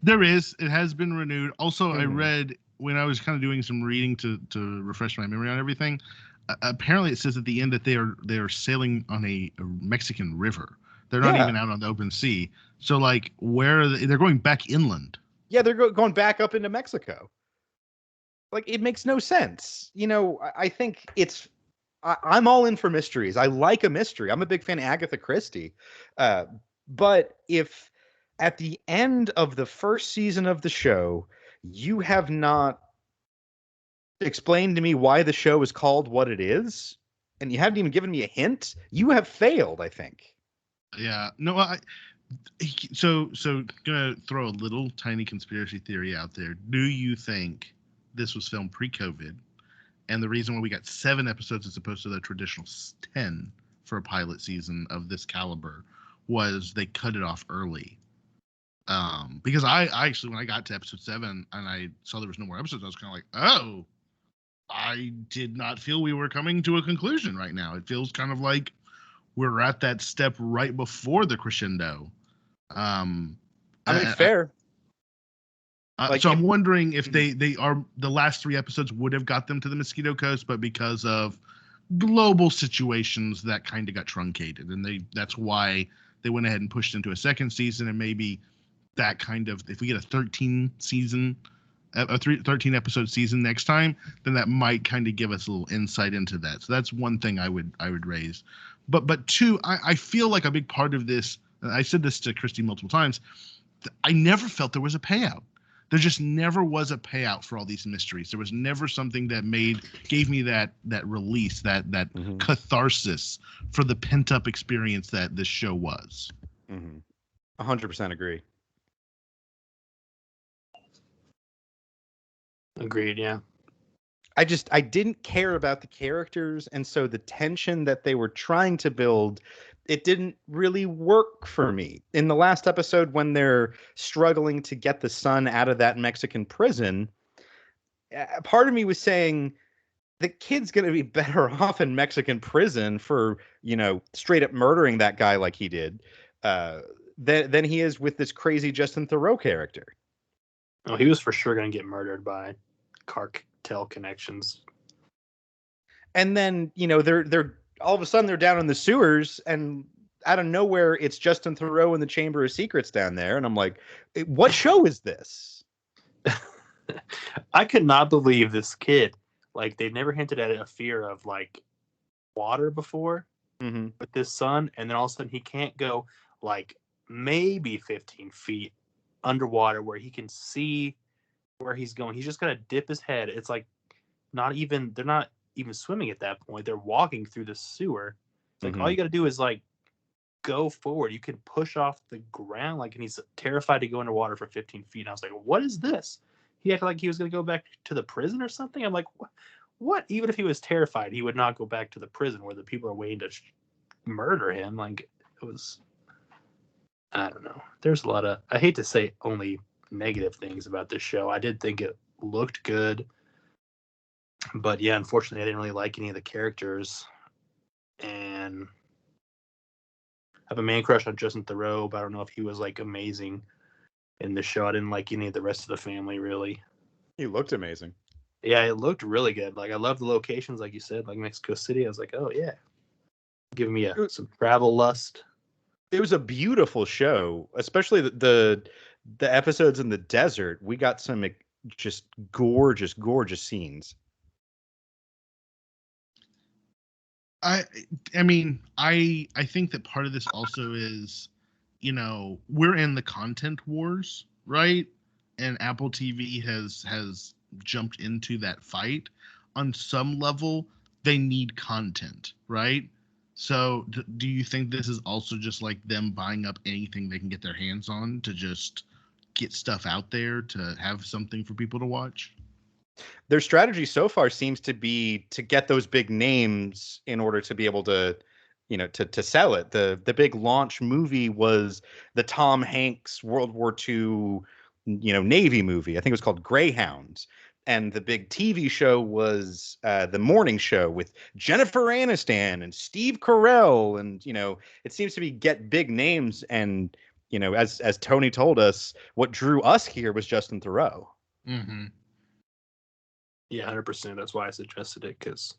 There is. It has been renewed. Also, I Mm-hmm. read when I was kind of doing some reading to refresh my memory on everything. Apparently, it says at the end that they are sailing on a Mexican river. They're not even out on the open sea. So, like, where are they're going back inland? Yeah, they're going back up into Mexico. Like, it makes no sense. I think I'm all in for mysteries. I like a mystery. I'm a big fan of Agatha Christie. But if at the end of the first season of the show, you have not explained to me why the show is called what it is, and you haven't even given me a hint, you have failed, I think. Yeah. No, so gonna throw a little tiny conspiracy theory out there. Do you think this was filmed pre-COVID, and the reason why we got 7 episodes as opposed to the traditional 10 for a pilot season of this caliber was they cut it off early? Because I actually, when I got to episode 7 and I saw there was no more episodes, I was kind of like, oh, I did not feel we were coming to a conclusion right now. It feels kind of like we're at that step right before the crescendo. Fair. So I'm wondering if they are, the last 3 episodes would have got them to the Mosquito Coast, but because of global situations that kind of got truncated, and that's why they went ahead and pushed into a second season. And maybe that kind of, if we get a 13 episode season next time, then that might kind of give us a little insight into that. So that's one thing I would raise. But 2, I feel like a big part of this, I said this to Christy multiple times, I never felt there was a payout. There just never was a payout for all these mysteries. There was never something that gave me that release, that catharsis for the pent up experience that this show was. 100% agree. Agreed. Yeah. I didn't care about the characters, and so the tension that they were trying to build, it didn't really work for me. In the last episode, when they're struggling to get the son out of that Mexican prison, part of me was saying the kid's going to be better off in Mexican prison for, straight up murdering that guy like he did, than he is with this crazy Justin Theroux character. Oh, he was for sure going to get murdered by cartel connections. And then, they're all of a sudden they're down in the sewers, and out of nowhere it's Justin Theroux in the Chamber of Secrets down there, and I'm like, what show is this? I could not believe this kid. Like, they've never hinted at a fear of like water before with this son, and then all of a sudden he can't go like maybe 15 feet underwater where he can see where he's going. He's just gonna dip his head. It's like they're not even swimming at that point. They're walking through the sewer. It's like all you gotta do is like go forward. You can push off the ground, like, and he's terrified to go underwater for 15 feet. And I was like, what is this? He acted like he was going to go back to the prison or something. I'm like, what? Even if he was terrified, he would not go back to the prison where the people are waiting to murder him. Like, it was, I don't know. There's a lot of, I hate to say only negative things about this show. I did think it looked good, but yeah, unfortunately, I didn't really like any of the characters. And I have a man crush on Justin Theroux, but I don't know if he was like amazing in the show. I didn't like any of the rest of the family really. He looked amazing. Yeah, it looked really good. Like, I love the locations, like you said, like Mexico City. I was like, oh yeah, giving me some travel lust. It was a beautiful show, especially the episodes in the desert. We got some just gorgeous scenes. I mean, I think that part of this also is, you know, we're in the content wars, right? And Apple TV has jumped into that fight. On some level, they need content, right? So do you think this is also just like them buying up anything they can get their hands on to just get stuff out there to have something for people to watch? Their strategy so far seems to be to get those big names in order to be able to, you know, to sell it. The big launch movie was the Tom Hanks World War II, you know, Navy movie. I think it was called Greyhounds. And the big TV show was the morning show with Jennifer Aniston and Steve Carell. And, you know, it seems to be get big names. And, you know, as Tony told us, what drew us here was Justin Theroux. Mm-hmm. Yeah, 100%. That's why I suggested it, because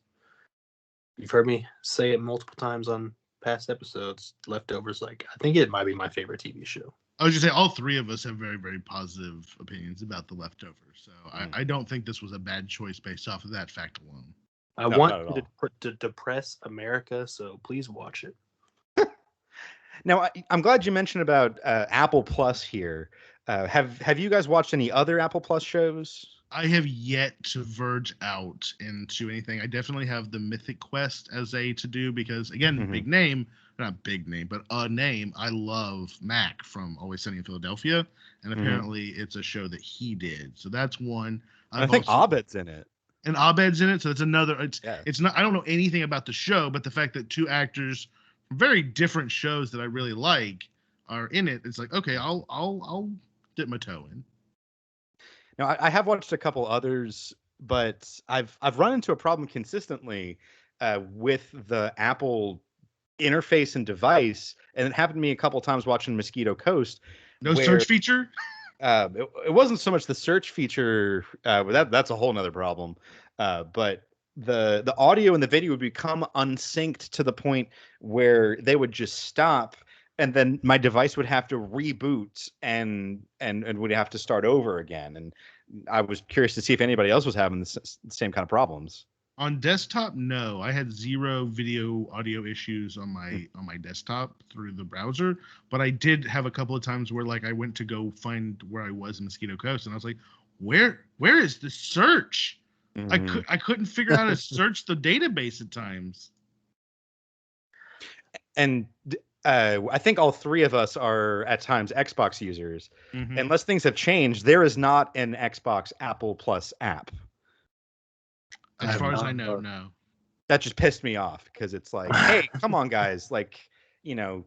you've heard me say it multiple times on past episodes. Leftovers, like, I think it might be my favorite TV show. I was just say all three of us have very, very positive opinions about The Leftovers. So I don't think this was a bad choice based off of that fact alone. I want to depress America, so please watch it. Now, I'm glad you mentioned about Apple Plus here. Have you guys watched any other Apple Plus shows? I have yet to verge out into anything. I definitely have the Mythic Quest as a to-do because, again, big name, not big name, but a name. I love Mac from Always Sunny in Philadelphia, and apparently it's a show that he did. So that's one. I think Abed's in it. And Abed's in it, so it's another. It's not. I don't know anything about the show, but the fact that two actors from very different shows that I really like are in it, it's like, okay, I'll dip my toe in. Now, I have watched a couple others, but I've run into a problem consistently with the Apple interface and device, and it happened to me a couple times watching Mosquito Coast. No search feature? It wasn't so much the search feature, but that's a whole nother problem. But the audio and the video would become unsynced to the point where they would just stop, and then my device would have to reboot and would have to start over again. And I was curious to see if anybody else was having the same kind of problems. On desktop, no. I had zero video audio issues on my desktop through the browser, but I did have a couple of times where like I went to go find where I was in Mosquito Coast, and I was like, where is the search? I couldn't figure out how to search the database at times. And I think all three of us are at times Xbox users. Unless things have changed, there is not an Xbox Apple Plus app. As far as I know, no. That just pissed me off because it's like, hey, come on, guys. Like, you know,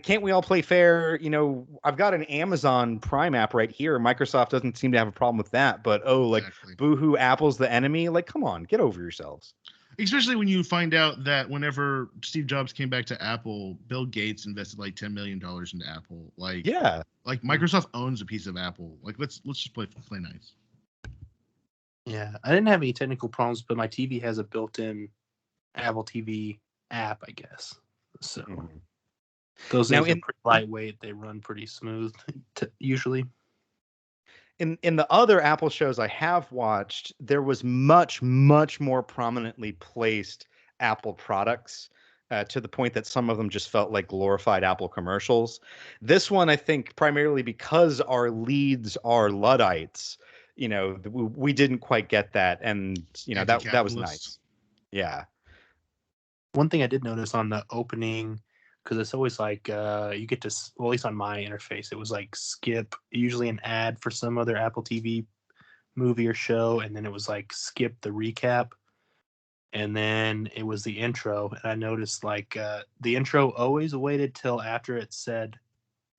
can't we all play fair? You know, I've got an Amazon Prime app right here. Microsoft doesn't seem to have a problem with that. But, exactly. Boohoo, Apple's the enemy. Like, come on, get over yourselves. Especially when you find out that whenever Steve Jobs came back to Apple, Bill Gates invested like $10 million into Apple. Like, yeah, like Microsoft owns a piece of Apple. Like, let's just play nice. Yeah, I didn't have any technical problems, but my TV has a built-in Apple TV app, I guess. So those things are pretty lightweight. They run pretty smooth, usually. In the other Apple shows I have watched, there was much, much more prominently placed Apple products to the point that some of them just felt like glorified Apple commercials. This one, I think, primarily because our leads are Luddites, you know, we didn't quite get that. And, you know, that was nice. Yeah. One thing I did notice on the opening because it's always like you get to, well, at least on my interface, it was like skip, usually an ad for some other Apple TV movie or show, and then it was like skip the recap, and then it was the intro. And I noticed like the intro always waited till after it said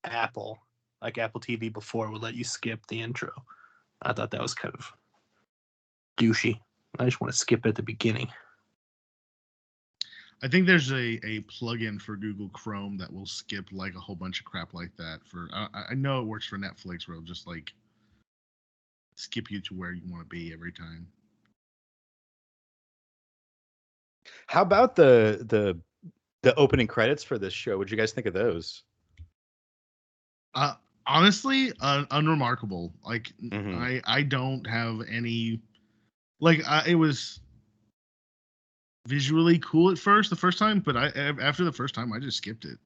Apple, like Apple TV before would let you skip the intro. I thought that was kind of douchey. I just want to skip at the beginning. I think there's a plugin for Google Chrome that will skip like a whole bunch of crap like that. For I know it works for Netflix, where it'll just like skip you to where you want to be every time. How about the opening credits for this show? What'd you guys think of those? Honestly, unremarkable. Like I don't have any. Like it was visually cool at first, the first time, but after the first time, I just skipped it.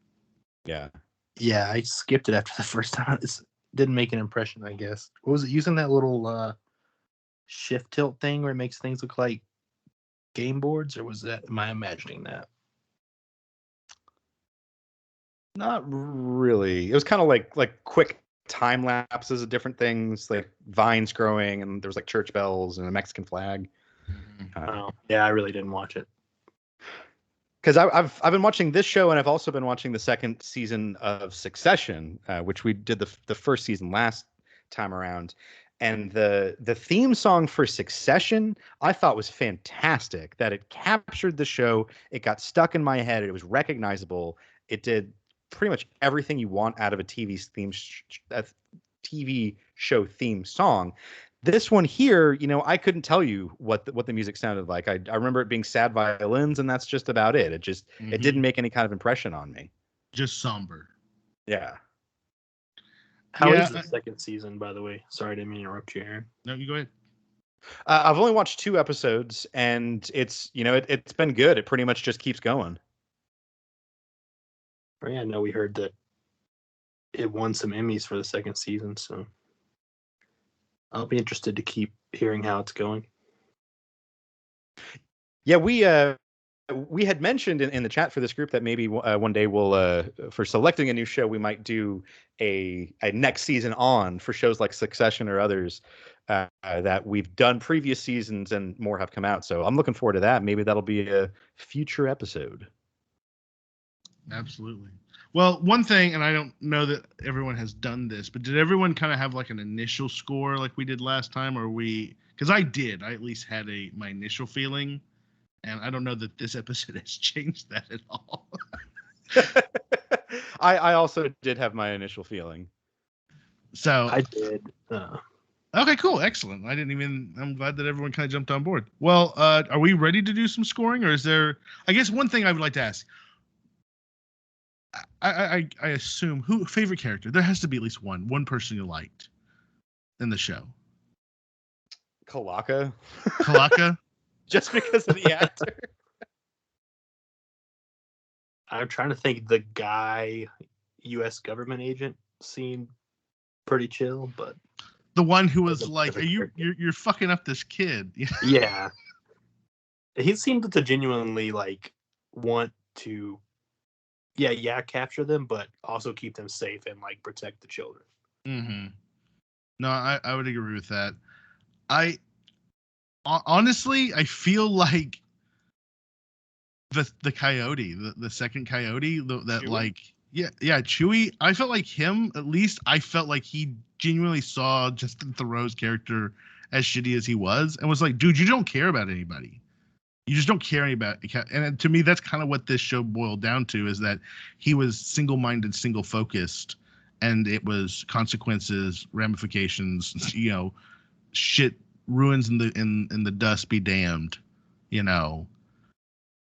Yeah, I skipped it after the first time. It didn't make an impression, I guess. What was it, using that little shift tilt thing where it makes things look like game boards, or was that, am I imagining that? not really. It was kind of like quick time lapses of different things, like vines growing, and there was like church bells and a Mexican flag. Yeah, I really didn't watch it. Because I've been watching this show, and I've also been watching the second season of Succession, which we did the first season last time around. And the theme song for Succession, I thought was fantastic. That it captured the show. It got stuck in my head. It was recognizable. It did pretty much everything you want out of a TV show theme song. This one here, I couldn't tell you what the music sounded like. I remember it being sad violins, and that's just about it. It just it didn't make any kind of impression on me. Just somber. Yeah. How is the second season, by the way? Sorry, I didn't mean to interrupt you, Aaron. No, you go ahead. I've only watched 2 episodes, and it's it's been good. It pretty much just keeps going. Yeah, I know we heard that it won some Emmys for the second season, so I'll be interested to keep hearing how it's going. Yeah, we had mentioned in the chat for this group that maybe one day we'll for selecting a new show, we might do a next season on for shows like Succession or others that we've done previous seasons and more have come out. So I'm looking forward to that. Maybe that'll be a future episode. Absolutely. Well, one thing, and I don't know that everyone has done this, but did everyone kind of have like an initial score like we did last time, or because I did, I at least had my initial feeling, and I don't know that this episode has changed that at all. I also did have my initial feeling. So I did. Okay, cool, excellent. I'm glad that everyone kind of jumped on board. Well, are we ready to do some scoring, or is there? I guess one thing I would like to ask. I assume favorite character. There has to be at least one person you liked in the show. Kalaka. Just because of the actor. I'm trying to think. The guy, U.S. government agent, seemed pretty chill, but the one who was like, "You're fucking up this kid." Yeah, he seemed to genuinely like want to. Yeah, capture them, but also keep them safe and like protect the children. Mm-hmm. No, I would agree with that. Honestly, I feel like the coyote, the second coyote, that Chewie? Like Chewie. I felt like him. At least I felt like he genuinely saw Justin Theroux's character as shitty as he was, and was like, "Dude, you don't care about anybody. You just don't care about." And to me, that's kind of what this show boiled down to: is that he was single-minded, single-focused, and it was consequences, ramifications. Shit, ruins in the dust be damned.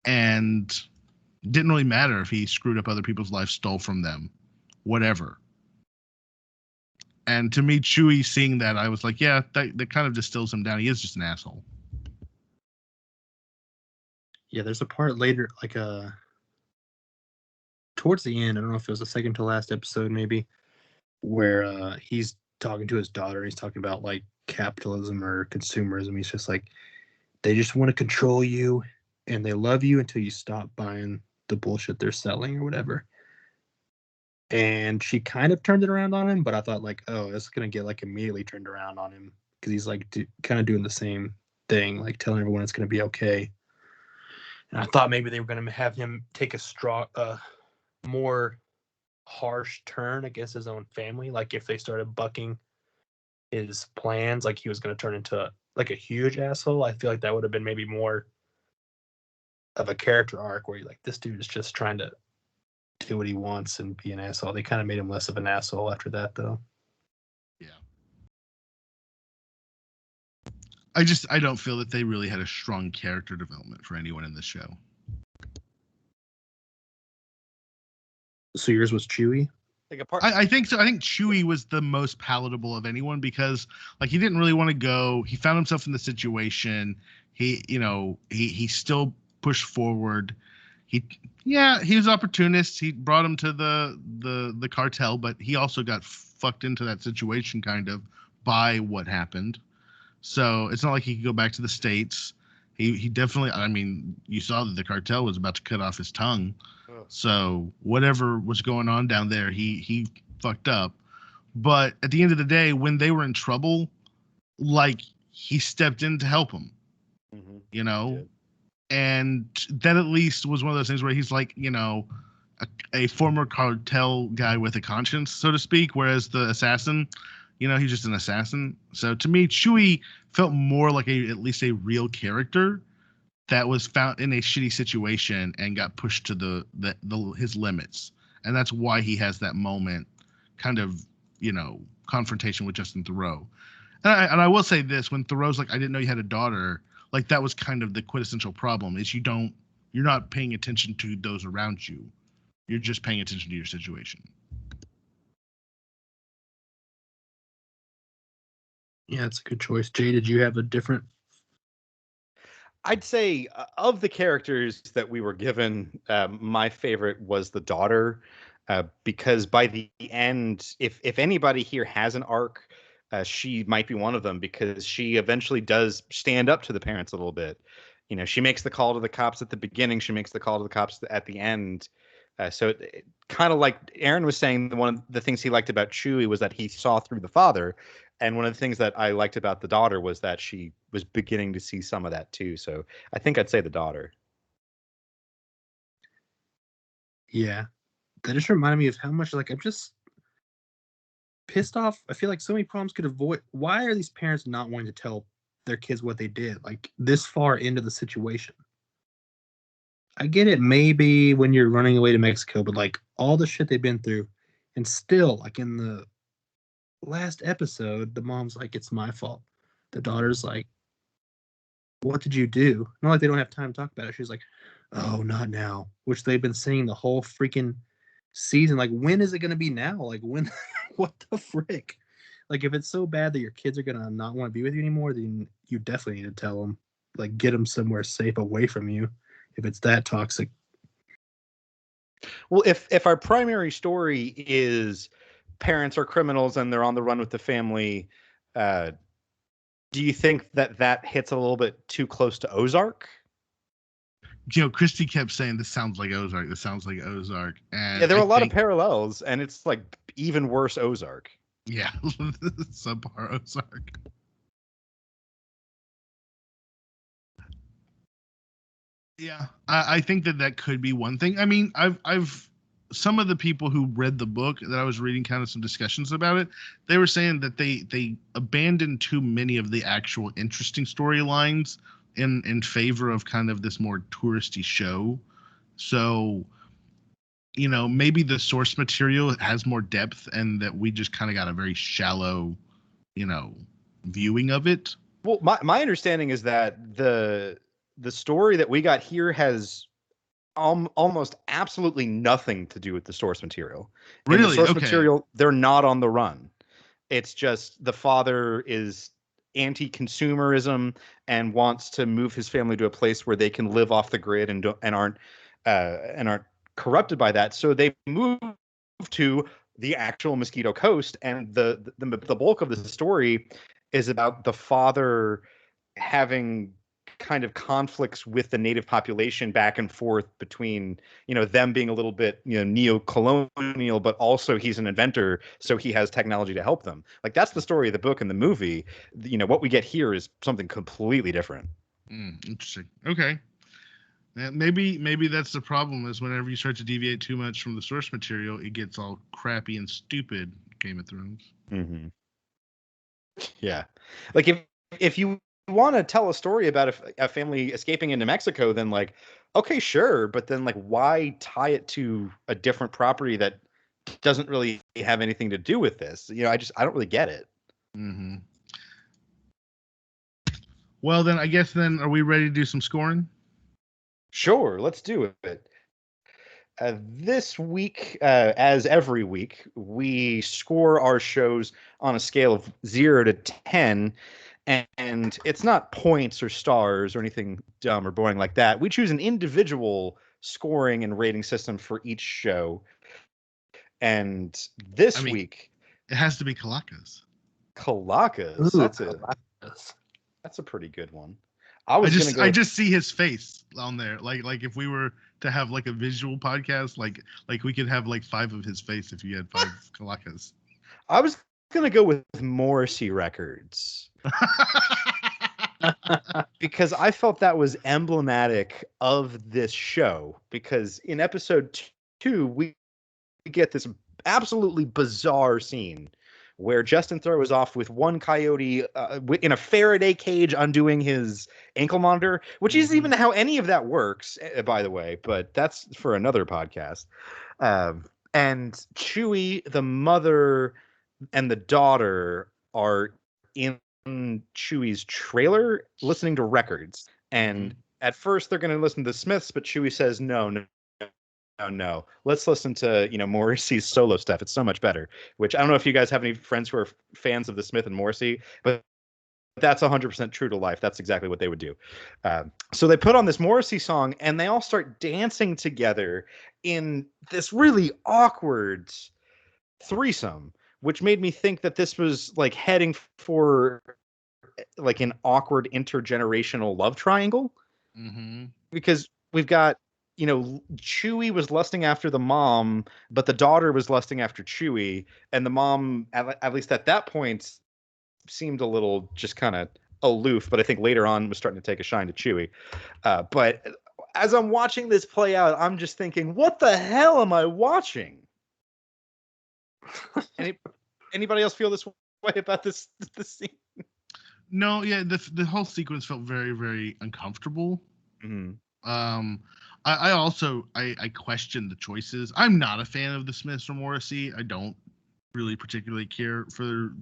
And it didn't really matter if he screwed up other people's lives, stole from them, whatever. And to me, Chewie seeing that, I was like, yeah, that kind of distills him down. He is just an asshole. Yeah, there's a part later, like towards the end, I don't know if it was the second to last episode, maybe, where he's talking to his daughter. He's talking about like capitalism or consumerism. He's just like, they just want to control you, and they love you until you stop buying the bullshit they're selling or whatever. and she kind of turned it around on him, but I thought like, oh, it's gonna get like immediately turned around on him because he's like kind of doing the same thing, like telling everyone it's gonna be okay. And I thought maybe they were gonna have him take a more harsh turn against his own family, like if they started bucking his plans, like he was gonna turn into like a huge asshole. I feel like that would have been maybe more of a character arc where you're like, this dude is just trying to do what he wants and be an asshole. They kind of made him less of an asshole after that, though. Yeah. I don't feel that they really had a strong character development for anyone in this show. So yours was Chewie? I think so. I think Chewie was the most palatable of anyone because like he didn't really want to go. He found himself in the situation. He still pushed forward. He was opportunist. He brought him to the cartel, but he also got fucked into that situation kind of by what happened. So it's not like he could go back to the States. He definitely, I mean, you saw that the cartel was about to cut off his tongue. So whatever was going on down there, he fucked up. But at the end of the day, when they were in trouble, like he stepped in to help them, you know? And that at least was one of those things where he's like, a former cartel guy with a conscience, so to speak, whereas the assassin, he's just an assassin. So to me, Chewie felt more like at least a real character that was found in a shitty situation and got pushed to his limits. And that's why he has that moment kind of, confrontation with Justin Theroux. And I will say this, when Theroux's like, I didn't know you had a daughter, like that was kind of the quintessential problem is you're not paying attention to those around you. You're just paying attention to your situation. Yeah, it's a good choice. Jay, did you have a different? I'd say of the characters that we were given, my favorite was the daughter, because by the end, if anybody here has an arc, she might be one of them because she eventually does stand up to the parents a little bit. She makes the call to the cops at the beginning. She makes the call to the cops at the end. So it kind of like Aaron was saying, one of the things he liked about Chewie was that he saw through the father. And one of the things that I liked about the daughter was that she was beginning to see some of that too. So I think I'd say the daughter. Yeah. That just reminded me of how much like I'm just pissed off. I feel like so many problems could avoid. Why are these parents not wanting to tell their kids what they did, like this far into the situation? I get it, maybe when you're running away to Mexico, but like all the shit they've been through, and still, like in the last episode, the mom's like, "It's my fault." The daughter's like, "What did you do?" Not like they don't have time to talk about it. She's like, "Oh, not now," which they've been saying the whole freaking season. Like, when is it going to be now? Like, when? What the frick? Like, if it's so bad that your kids are gonna not want to be with you anymore, then you definitely need to tell them. Like, get them somewhere safe away from you. If it's that toxic. Well, if our primary story is parents are criminals and they're on the run with the family, do you think that hits a little bit too close to Ozark? Christy kept saying this sounds like Ozark. This sounds like Ozark. And yeah, there are a lot of parallels, and it's like even worse Ozark. Yeah, subpar Ozark. Yeah, I think that could be one thing. I mean, I've some of the people who read the book that I was reading, kind of some discussions about it, they were saying that they abandoned too many of the actual interesting storylines in favor of kind of this more touristy show. So, maybe the source material has more depth, and that we just kind of got a very shallow, viewing of it. Well, my understanding is that the story that we got here has almost absolutely nothing to do with the source material. Really? In the source Okay. material, they're not on the run. It's just the father is anti-consumerism and wants to move his family to a place where they can live off the grid and aren't corrupted by that. So they move to the actual Mosquito Coast, and the bulk of the story is about the father having kind of conflicts with the native population back and forth between, them being a little bit, neo-colonial, but also he's an inventor, so he has technology to help them. Like, that's the story of the book and the movie. What we get here is something completely different. Interesting. Okay. Maybe that's the problem, is whenever you start to deviate too much from the source material, it gets all crappy and stupid. Game of Thrones. Mm-hmm. Yeah. Like, if you want to tell a story about a family escaping into Mexico, then like, okay, sure, but then like, why tie it to a different property that doesn't really have anything to do with this? I don't really get it. Mm-hmm. Well, then I guess are we ready to do some scoring? Sure, let's do it. This week, as every week, we score our shows on a scale of 0 to 10. And it's not points or stars or anything dumb or boring like that. We choose an individual scoring and rating system for each show. And this week, it has to be Caracas. Caracas. That's a pretty good one. I just see his face on there. Like if we were to have like a visual podcast, like we could have like 5 of his face if you had 5 Caracas. I was gonna go with Morrissey Records. Because I felt that was emblematic of this show. Because in episode 2, we get this absolutely bizarre scene where Justin Theroux is off with one coyote in a Faraday cage undoing his ankle monitor, which isn't even how any of that works, by the way, but that's for another podcast. And Chewie, the mother, and the daughter are in Chewie's trailer listening to records. And at first they're going to listen to the Smiths, but Chewie says, no. Let's listen to, Morrissey's solo stuff. It's so much better, which I don't know if you guys have any friends who are fans of the Smith and Morrissey, but that's 100% true to life. That's exactly what they would do. So they put on this Morrissey song and they all start dancing together in this really awkward threesome, which made me think that this was like heading for like an awkward intergenerational love triangle. Because we've got, Chewie was lusting after the mom, but the daughter was lusting after Chewie, and the mom, at least at that point, seemed a little just kind of aloof, but I think later on was starting to take a shine to Chewie. But as I'm watching this play out, I'm just thinking, what the hell am I watching? Anybody else feel this way about this scene? No, yeah, the whole sequence felt very, very uncomfortable. I also question the choices. I'm not a fan of the Smiths or Morrissey. I don't really particularly care for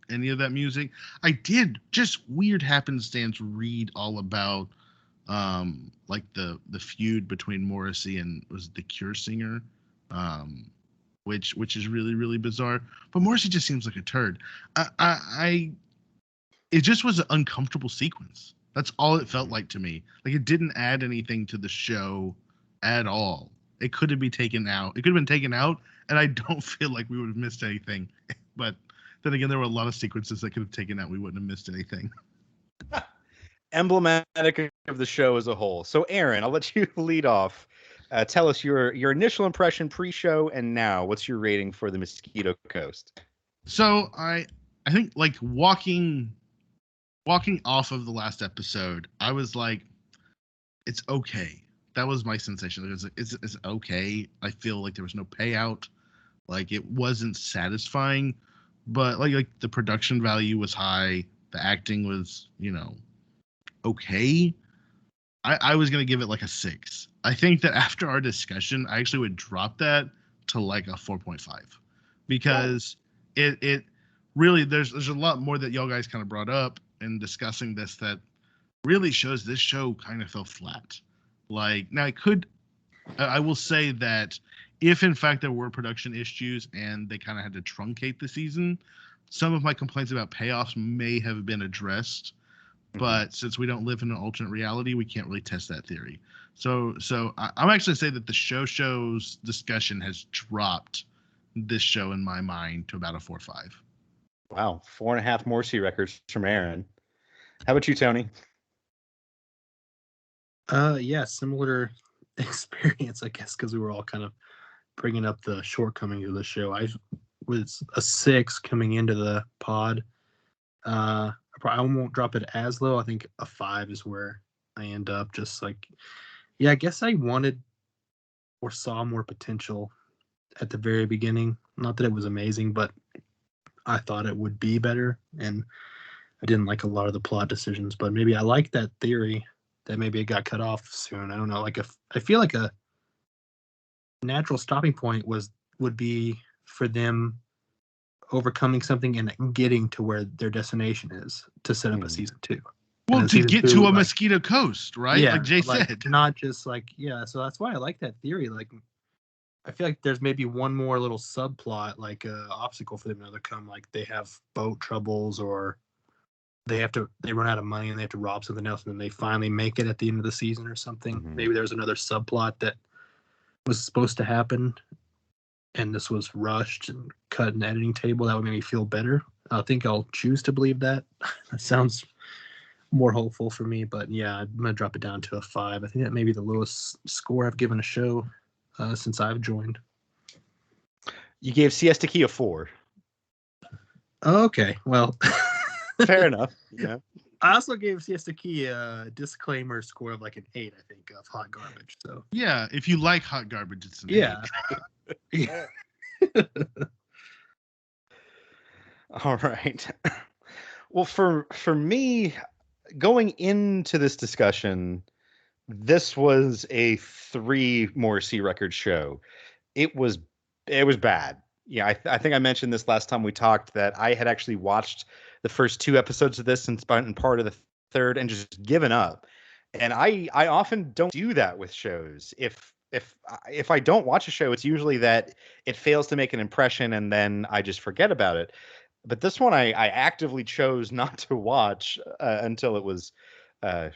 any of that music. I did just weird happenstance read all about like the feud between Morrissey and was the Cure singer, which is really, really bizarre. But Morrissey just seems like a turd. It just was an uncomfortable sequence. That's all it felt like to me. Like, it didn't add anything to the show at all. It could have been taken out. It could have been taken out, and I don't feel like we would have missed anything. But then again, there were a lot of sequences that could have taken out. We wouldn't have missed anything. Emblematic of the show as a whole. So, Aaron, I'll let you lead off. Tell us your initial impression pre-show and now. What's your rating for the Mosquito Coast? So I think like walking off of the last episode, I was like, it's okay. That was my sensation. It's okay. I feel like there was no payout. Like, it wasn't satisfying, but like the production value was high. The acting was, okay. I was going to give it like a 6. I think that after our discussion, I actually would drop that to like a 4.5 because it really, there's a lot more that y'all guys kind of brought up in discussing this that really shows this show kind of fell flat. Like, now I will say that if in fact there were production issues and they kind of had to truncate the season, some of my complaints about payoffs may have been addressed. But since we don't live in an alternate reality, we can't really test that theory. So I'm actually saying that the show's discussion has dropped this show in my mind to about a 4.5. Wow, 4.5 Morrissey records from Aaron. How about you, Tony? Yeah, similar experience, I guess, because we were all kind of bringing up the shortcomings of the show. I was a 6 coming into the pod. I won't drop it as low. I think a 5 is where I end up. Just like, yeah, I guess I wanted or saw more potential at the very beginning. Not that it was amazing, but I thought it would be better, and I didn't like a lot of the plot decisions. But maybe I like that theory that maybe it got cut off soon. I don't know. Like, if I feel like a natural stopping point would be for them overcoming something and getting to where their destination is to set up a season 2. Well, to season get 2, to a like, Mosquito Coast, right? yeah, Like Jay like, said. not just like, yeah. So that's why I like that theory. Like, I feel like there's maybe one more little subplot, like a obstacle for them to overcome. Like, they have boat troubles, or they run out of money and they have to rob something else, and then they finally make it at the end of the season or something. Mhm. Maybe there's another subplot that was supposed to happen, and this was rushed and cut in the editing table. That would make me feel better. I think I'll choose to believe that. That sounds more hopeful for me, but yeah, I'm gonna drop it down to a 5. I think that may be the lowest score I've given a show since I've joined. You gave Siesta Key a 4. Okay, well, Fair enough. Yeah. I also gave Siesta Key a disclaimer score of like an 8, I think, of hot garbage. So Yeah, if you like hot garbage, it's an yeah. 8. Yeah. All right. Well, for me, going into this discussion, this was a 3 Morrissey record show. It was bad. Yeah, I think I mentioned this last time we talked, that I had actually watched the first 2 episodes of this and spent part of the third and just given up. And I often don't do that with shows. If I don't watch a show, it's usually that it fails to make an impression and then I just forget about it. But this one I actively chose not to watch until it was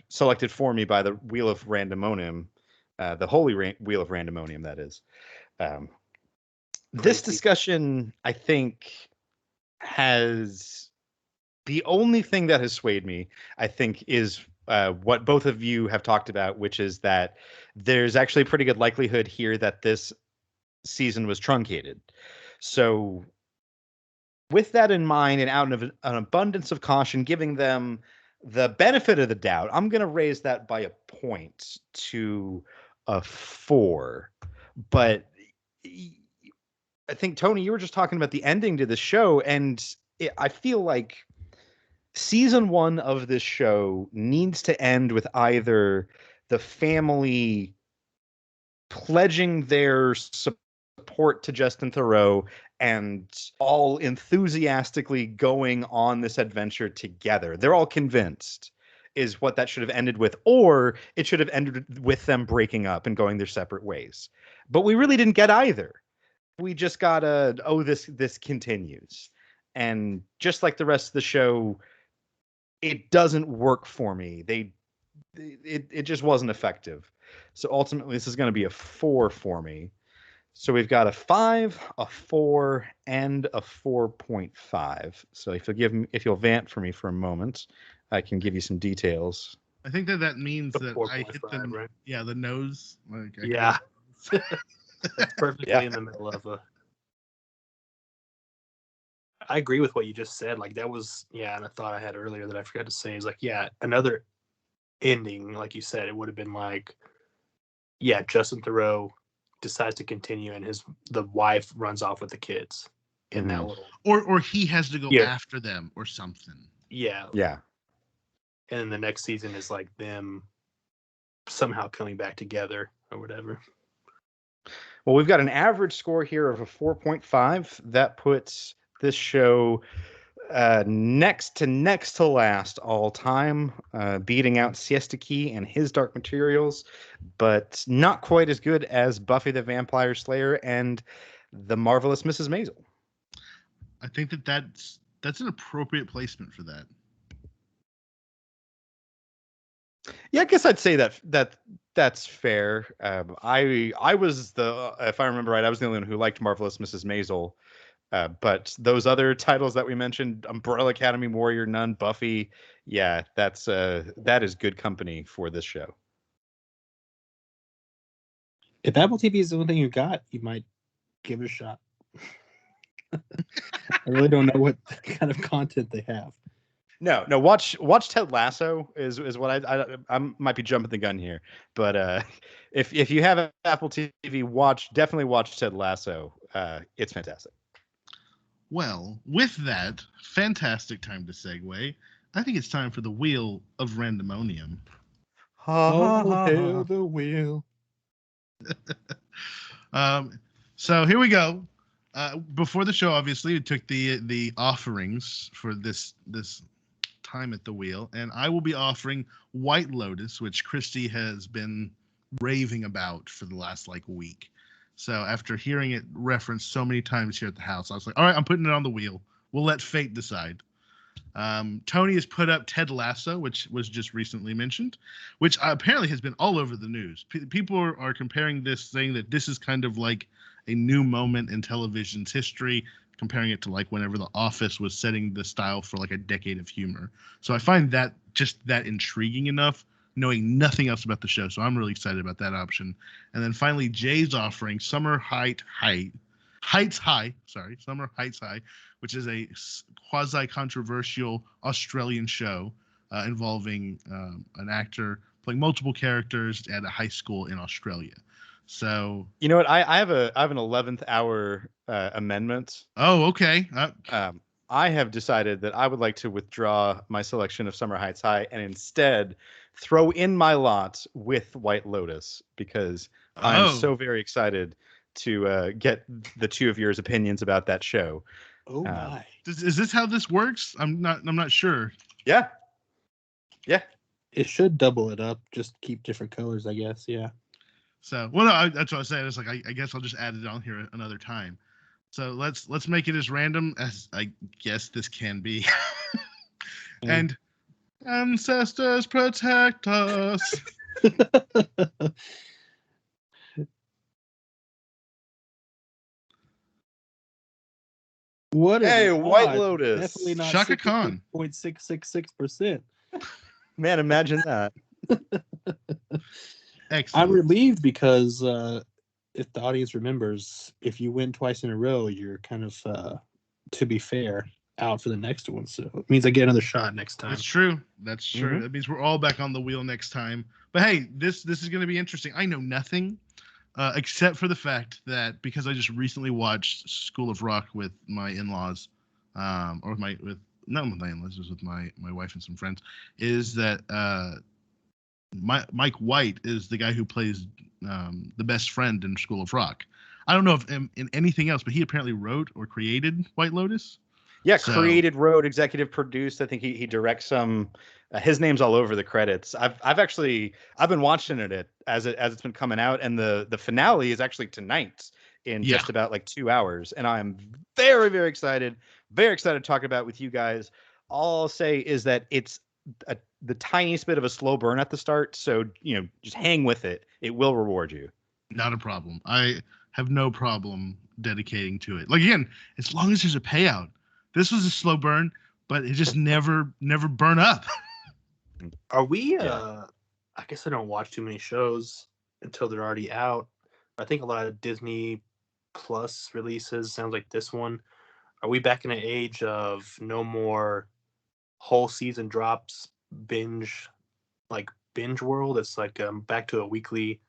selected for me by the Wheel of Randomonium, the Holy Wheel of Randomonium, that is. This discussion, I think, has the only thing that has swayed me, I think, is what both of you have talked about, which is that there's actually a pretty good likelihood here that this season was truncated. So with that in mind, and out of an abundance of caution, giving them the benefit of the doubt, I'm going to raise that by a point to a 4. But I think, Tony, you were just talking about the ending to the show, and I feel like season 1 of this show needs to end with either the family pledging their support to Justin Theroux and all enthusiastically going on this adventure together. They're all convinced is what that should have ended with, or it should have ended with them breaking up and going their separate ways. But we really didn't get either. We just got this continues. And just like the rest of the show, it doesn't work for me. It just wasn't effective. So ultimately, this is going to be a 4 for me. So we've got a 5, a 4, and a 4.5. So if you'll vamp for me for a moment, I can give you some details. I think that means that I hit the right? Yeah, the nose. Like, Yeah. That's perfectly in the middle of a. I agree with what you just said. Like, that was, yeah, and a thought I had earlier that I forgot to say is like, yeah, another ending, like you said, it would have been like, yeah, Justin Theroux decides to continue, and the wife runs off with the kids in that little. Or he has to go after them or something. Yeah. Yeah. And then the next season is like them somehow coming back together or whatever. Well, we've got an average score here of a 4.5. That puts this show next to last all time, beating out Siesta Key and His Dark Materials, but not quite as good as Buffy the Vampire Slayer and The Marvelous Mrs. Maisel. I think that's an appropriate placement for that. Yeah, I guess I'd say that's fair. I was if I remember right, I was the only one who liked Marvelous Mrs. Maisel. But those other titles that we mentioned, Umbrella Academy, Warrior Nun, Buffy, yeah, that is good company for this show. If Apple TV is the only thing you got, you might give it a shot. I really don't know what kind of content they have. No. Watch Ted Lasso is what I might be jumping the gun here, but if you have Apple TV, definitely watch Ted Lasso. It's fantastic. Well, with that, fantastic time to segue. I think it's time for the Wheel of Randomonium. Oh, hail the wheel. So here we go. Before the show, obviously, we took the offerings for this time at the wheel, and I will be offering White Lotus, which Christy has been raving about for the last week. So after hearing it referenced so many times here at the house, I was like, all right, I'm putting it on the wheel. We'll let fate decide. Tony has put up Ted Lasso, which was just recently mentioned, which apparently has been all over the news. People are comparing this, saying that this is kind of like a new moment in television's history, comparing it to whenever The Office was setting the style for a decade of humor. So I find that just that intriguing enough, knowing nothing else about the show. So I'm really excited about that option. And then finally, Jay's offering Summer Heights High, which is a quasi-controversial Australian show involving an actor playing multiple characters at a high school in Australia. So you know what? I have an 11th hour amendment. Oh, okay. I have decided that I would like to withdraw my selection of Summer Heights High and instead throw in my lot with White Lotus, because I'm so very excited to get the two of yours opinions about that show. Oh my! Is this how this works? I'm not sure. Yeah. It should double it up. Just keep different colors, I guess. Yeah. So, well, no, that's what I was saying. It's I guess I'll just add it on here another time. So let's make it as random as I guess this can be. And ancestors protect us. What? Hey, White Lotus. Definitely not. Shaka Khan. 0.666%. Man, imagine that. Excellent. I'm relieved because if the audience remembers, if you win twice in a row, you're kind of, to be fair, out for the next one. So it means I get another shot next time. That's true. That's true. Mm-hmm. That means we're all back on the wheel next time. But hey, this is going to be interesting. I know nothing except for the fact that because I just recently watched School of Rock with my in-laws, not with my in-laws, just with my wife and some friends, is that Mike White is the guy who plays the best friend in School of Rock. I don't know if in anything else, but he apparently wrote or created White Lotus. Yeah, created, wrote, executive produced. I think he directs some. His name's all over the credits. I've been watching it as it's been coming out, and the finale is actually tonight in just about 2 hours, and I'm very, very excited. Very excited to talk about it with you guys. All I'll say is that it's the tiniest bit of a slow burn at the start, so just hang with it. It will reward you. Not a problem. I have no problem dedicating to it. Again, as long as there's a payout. This was a slow burn, but it just never burn up. Are we? I guess I don't watch too many shows until they're already out. I think a lot of Disney Plus releases sounds like this one. Are we back in an age of no more whole season drops, binge world? It's back to a weekly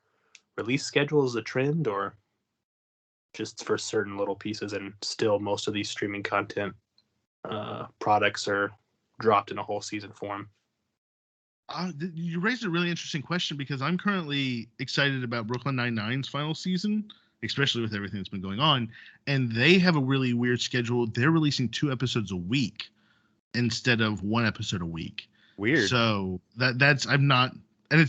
release schedule as a trend, or just for certain little pieces, and still most of these streaming content products are dropped in a whole season form? You raised a really interesting question, because I'm currently excited about Brooklyn Nine-Nine's final season, especially with everything that's been going on. And they have a really weird schedule. They're releasing 2 episodes a week instead of 1 episode a week. Weird. So and it's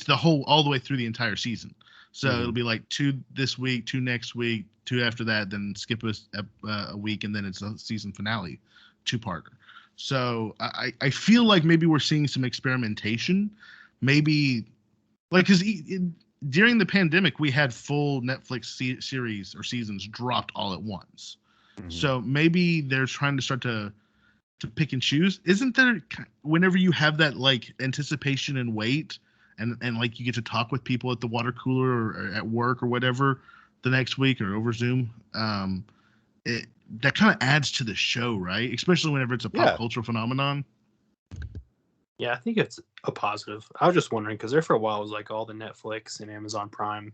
all the way through the entire season. So it'll be 2 this week, 2 next week, 2 after that, then skip a week, and then it's a season finale, 2-parter. So I feel like maybe we're seeing some experimentation. Maybe because during the pandemic, we had full Netflix series or seasons dropped all at once. Mm-hmm. So maybe they're trying to start to pick and choose. Isn't there, whenever you have that anticipation and wait, and like you get to talk with people at the water cooler or at work or whatever the next week or over Zoom. That kind of adds to the show, right? Especially whenever it's a pop cultural phenomenon. Yeah, I think it's a positive. I was just wondering because there for a while it was like all the Netflix and Amazon Prime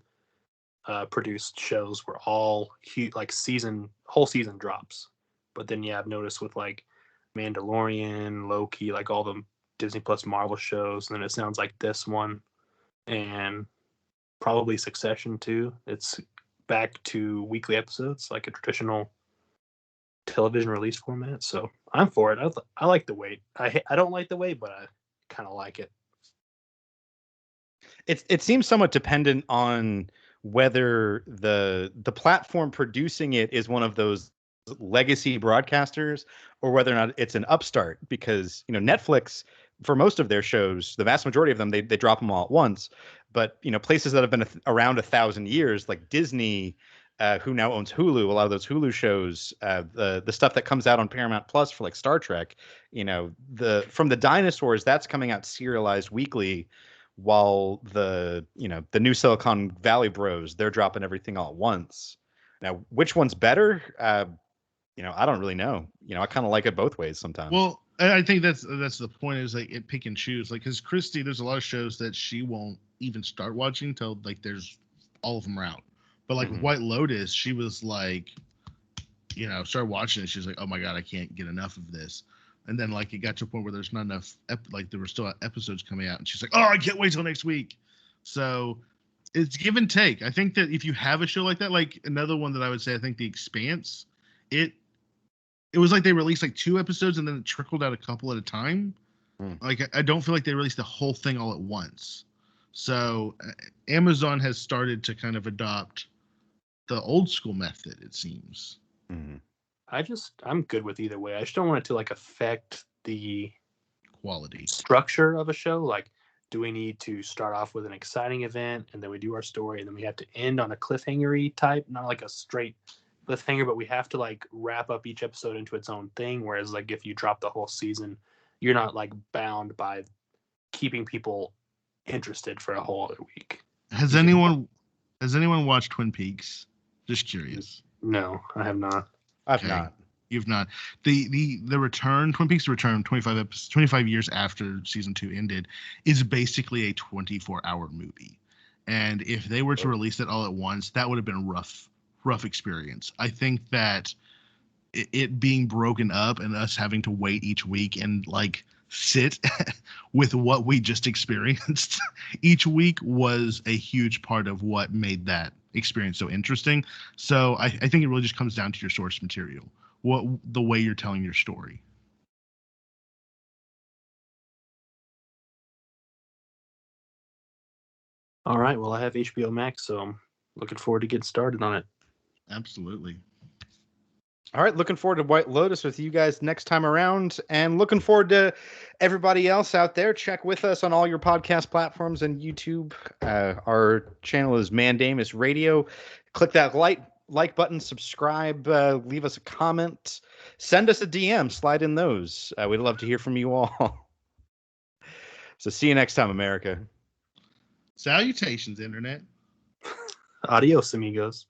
produced shows were all huge, like whole season drops. But then I've noticed with like Mandalorian, Loki, like all the Disney Plus Marvel shows, and then it sounds like this one and probably Succession too. It's back to weekly episodes, like a traditional television release format. So I'm for it. I like the wait. I don't like the wait, but I kind of like it. It seems somewhat dependent on whether the platform producing it is one of those legacy broadcasters or whether or not it's an upstart, because Netflix, for most of their shows, the vast majority of them, they drop them all at once. But places that have been around 1,000 years, like Disney, who now owns Hulu, a lot of those Hulu shows, the stuff that comes out on Paramount Plus for like Star Trek, from the dinosaurs, that's coming out serialized weekly, while the new Silicon Valley bros, they're dropping everything all at once. Now, which one's better? I don't really know. I kind of like it both ways sometimes. Well, I think that's the point, is like it pick and choose. Like, because Christy, there's a lot of shows that she won't even start watching till like there's all of them are out. But like White Lotus, she was like, started watching it. She's like, oh my God, I can't get enough of this. And then like it got to a point where there's not enough, like there were still episodes coming out, and she's like, oh, I can't wait till next week. So it's give and take. I think that if you have a show like that, like another one that I would say, I think The Expanse, it was like they released like 2 episodes and then it trickled out a couple at a time. Like I don't feel like they released the whole thing all at once. So Amazon has started to kind of adopt the old school method, it seems. I'm good with either way. I just don't want it to like affect the quality structure of a show. Like, do we need to start off with an exciting event and then we do our story and then we have to end on a cliffhanger-y type, not like a straight cliffhanger, but we have to like wrap up each episode into its own thing. Whereas like if you drop the whole season, you're not like bound by keeping people interested for a whole other week. Has anyone watched Twin Peaks? Just curious. No, I have not. I've not. You've not. The return, Twin Peaks: The Return, 25 years after season 2 ended, is basically a 24-hour movie. And if they were to release it all at once, that would have been a rough experience. I think that it being broken up and us having to wait each week and like sit with what we just experienced each week was a huge part of what made that experience so interesting. So I think it really just comes down to your source material, the way you're telling your story. All right. Well, I have HBO Max, so I'm looking forward to getting started on it. Absolutely. All right, looking forward to White Lotus with you guys next time around, and looking forward to everybody else out there. Check with us on all your podcast platforms and YouTube. Our channel is Mandamus Radio. Click that like button, subscribe, leave us a comment, send us a DM, slide in those. We'd love to hear from you all. So see you next time, America. Salutations, Internet. Adios, amigos.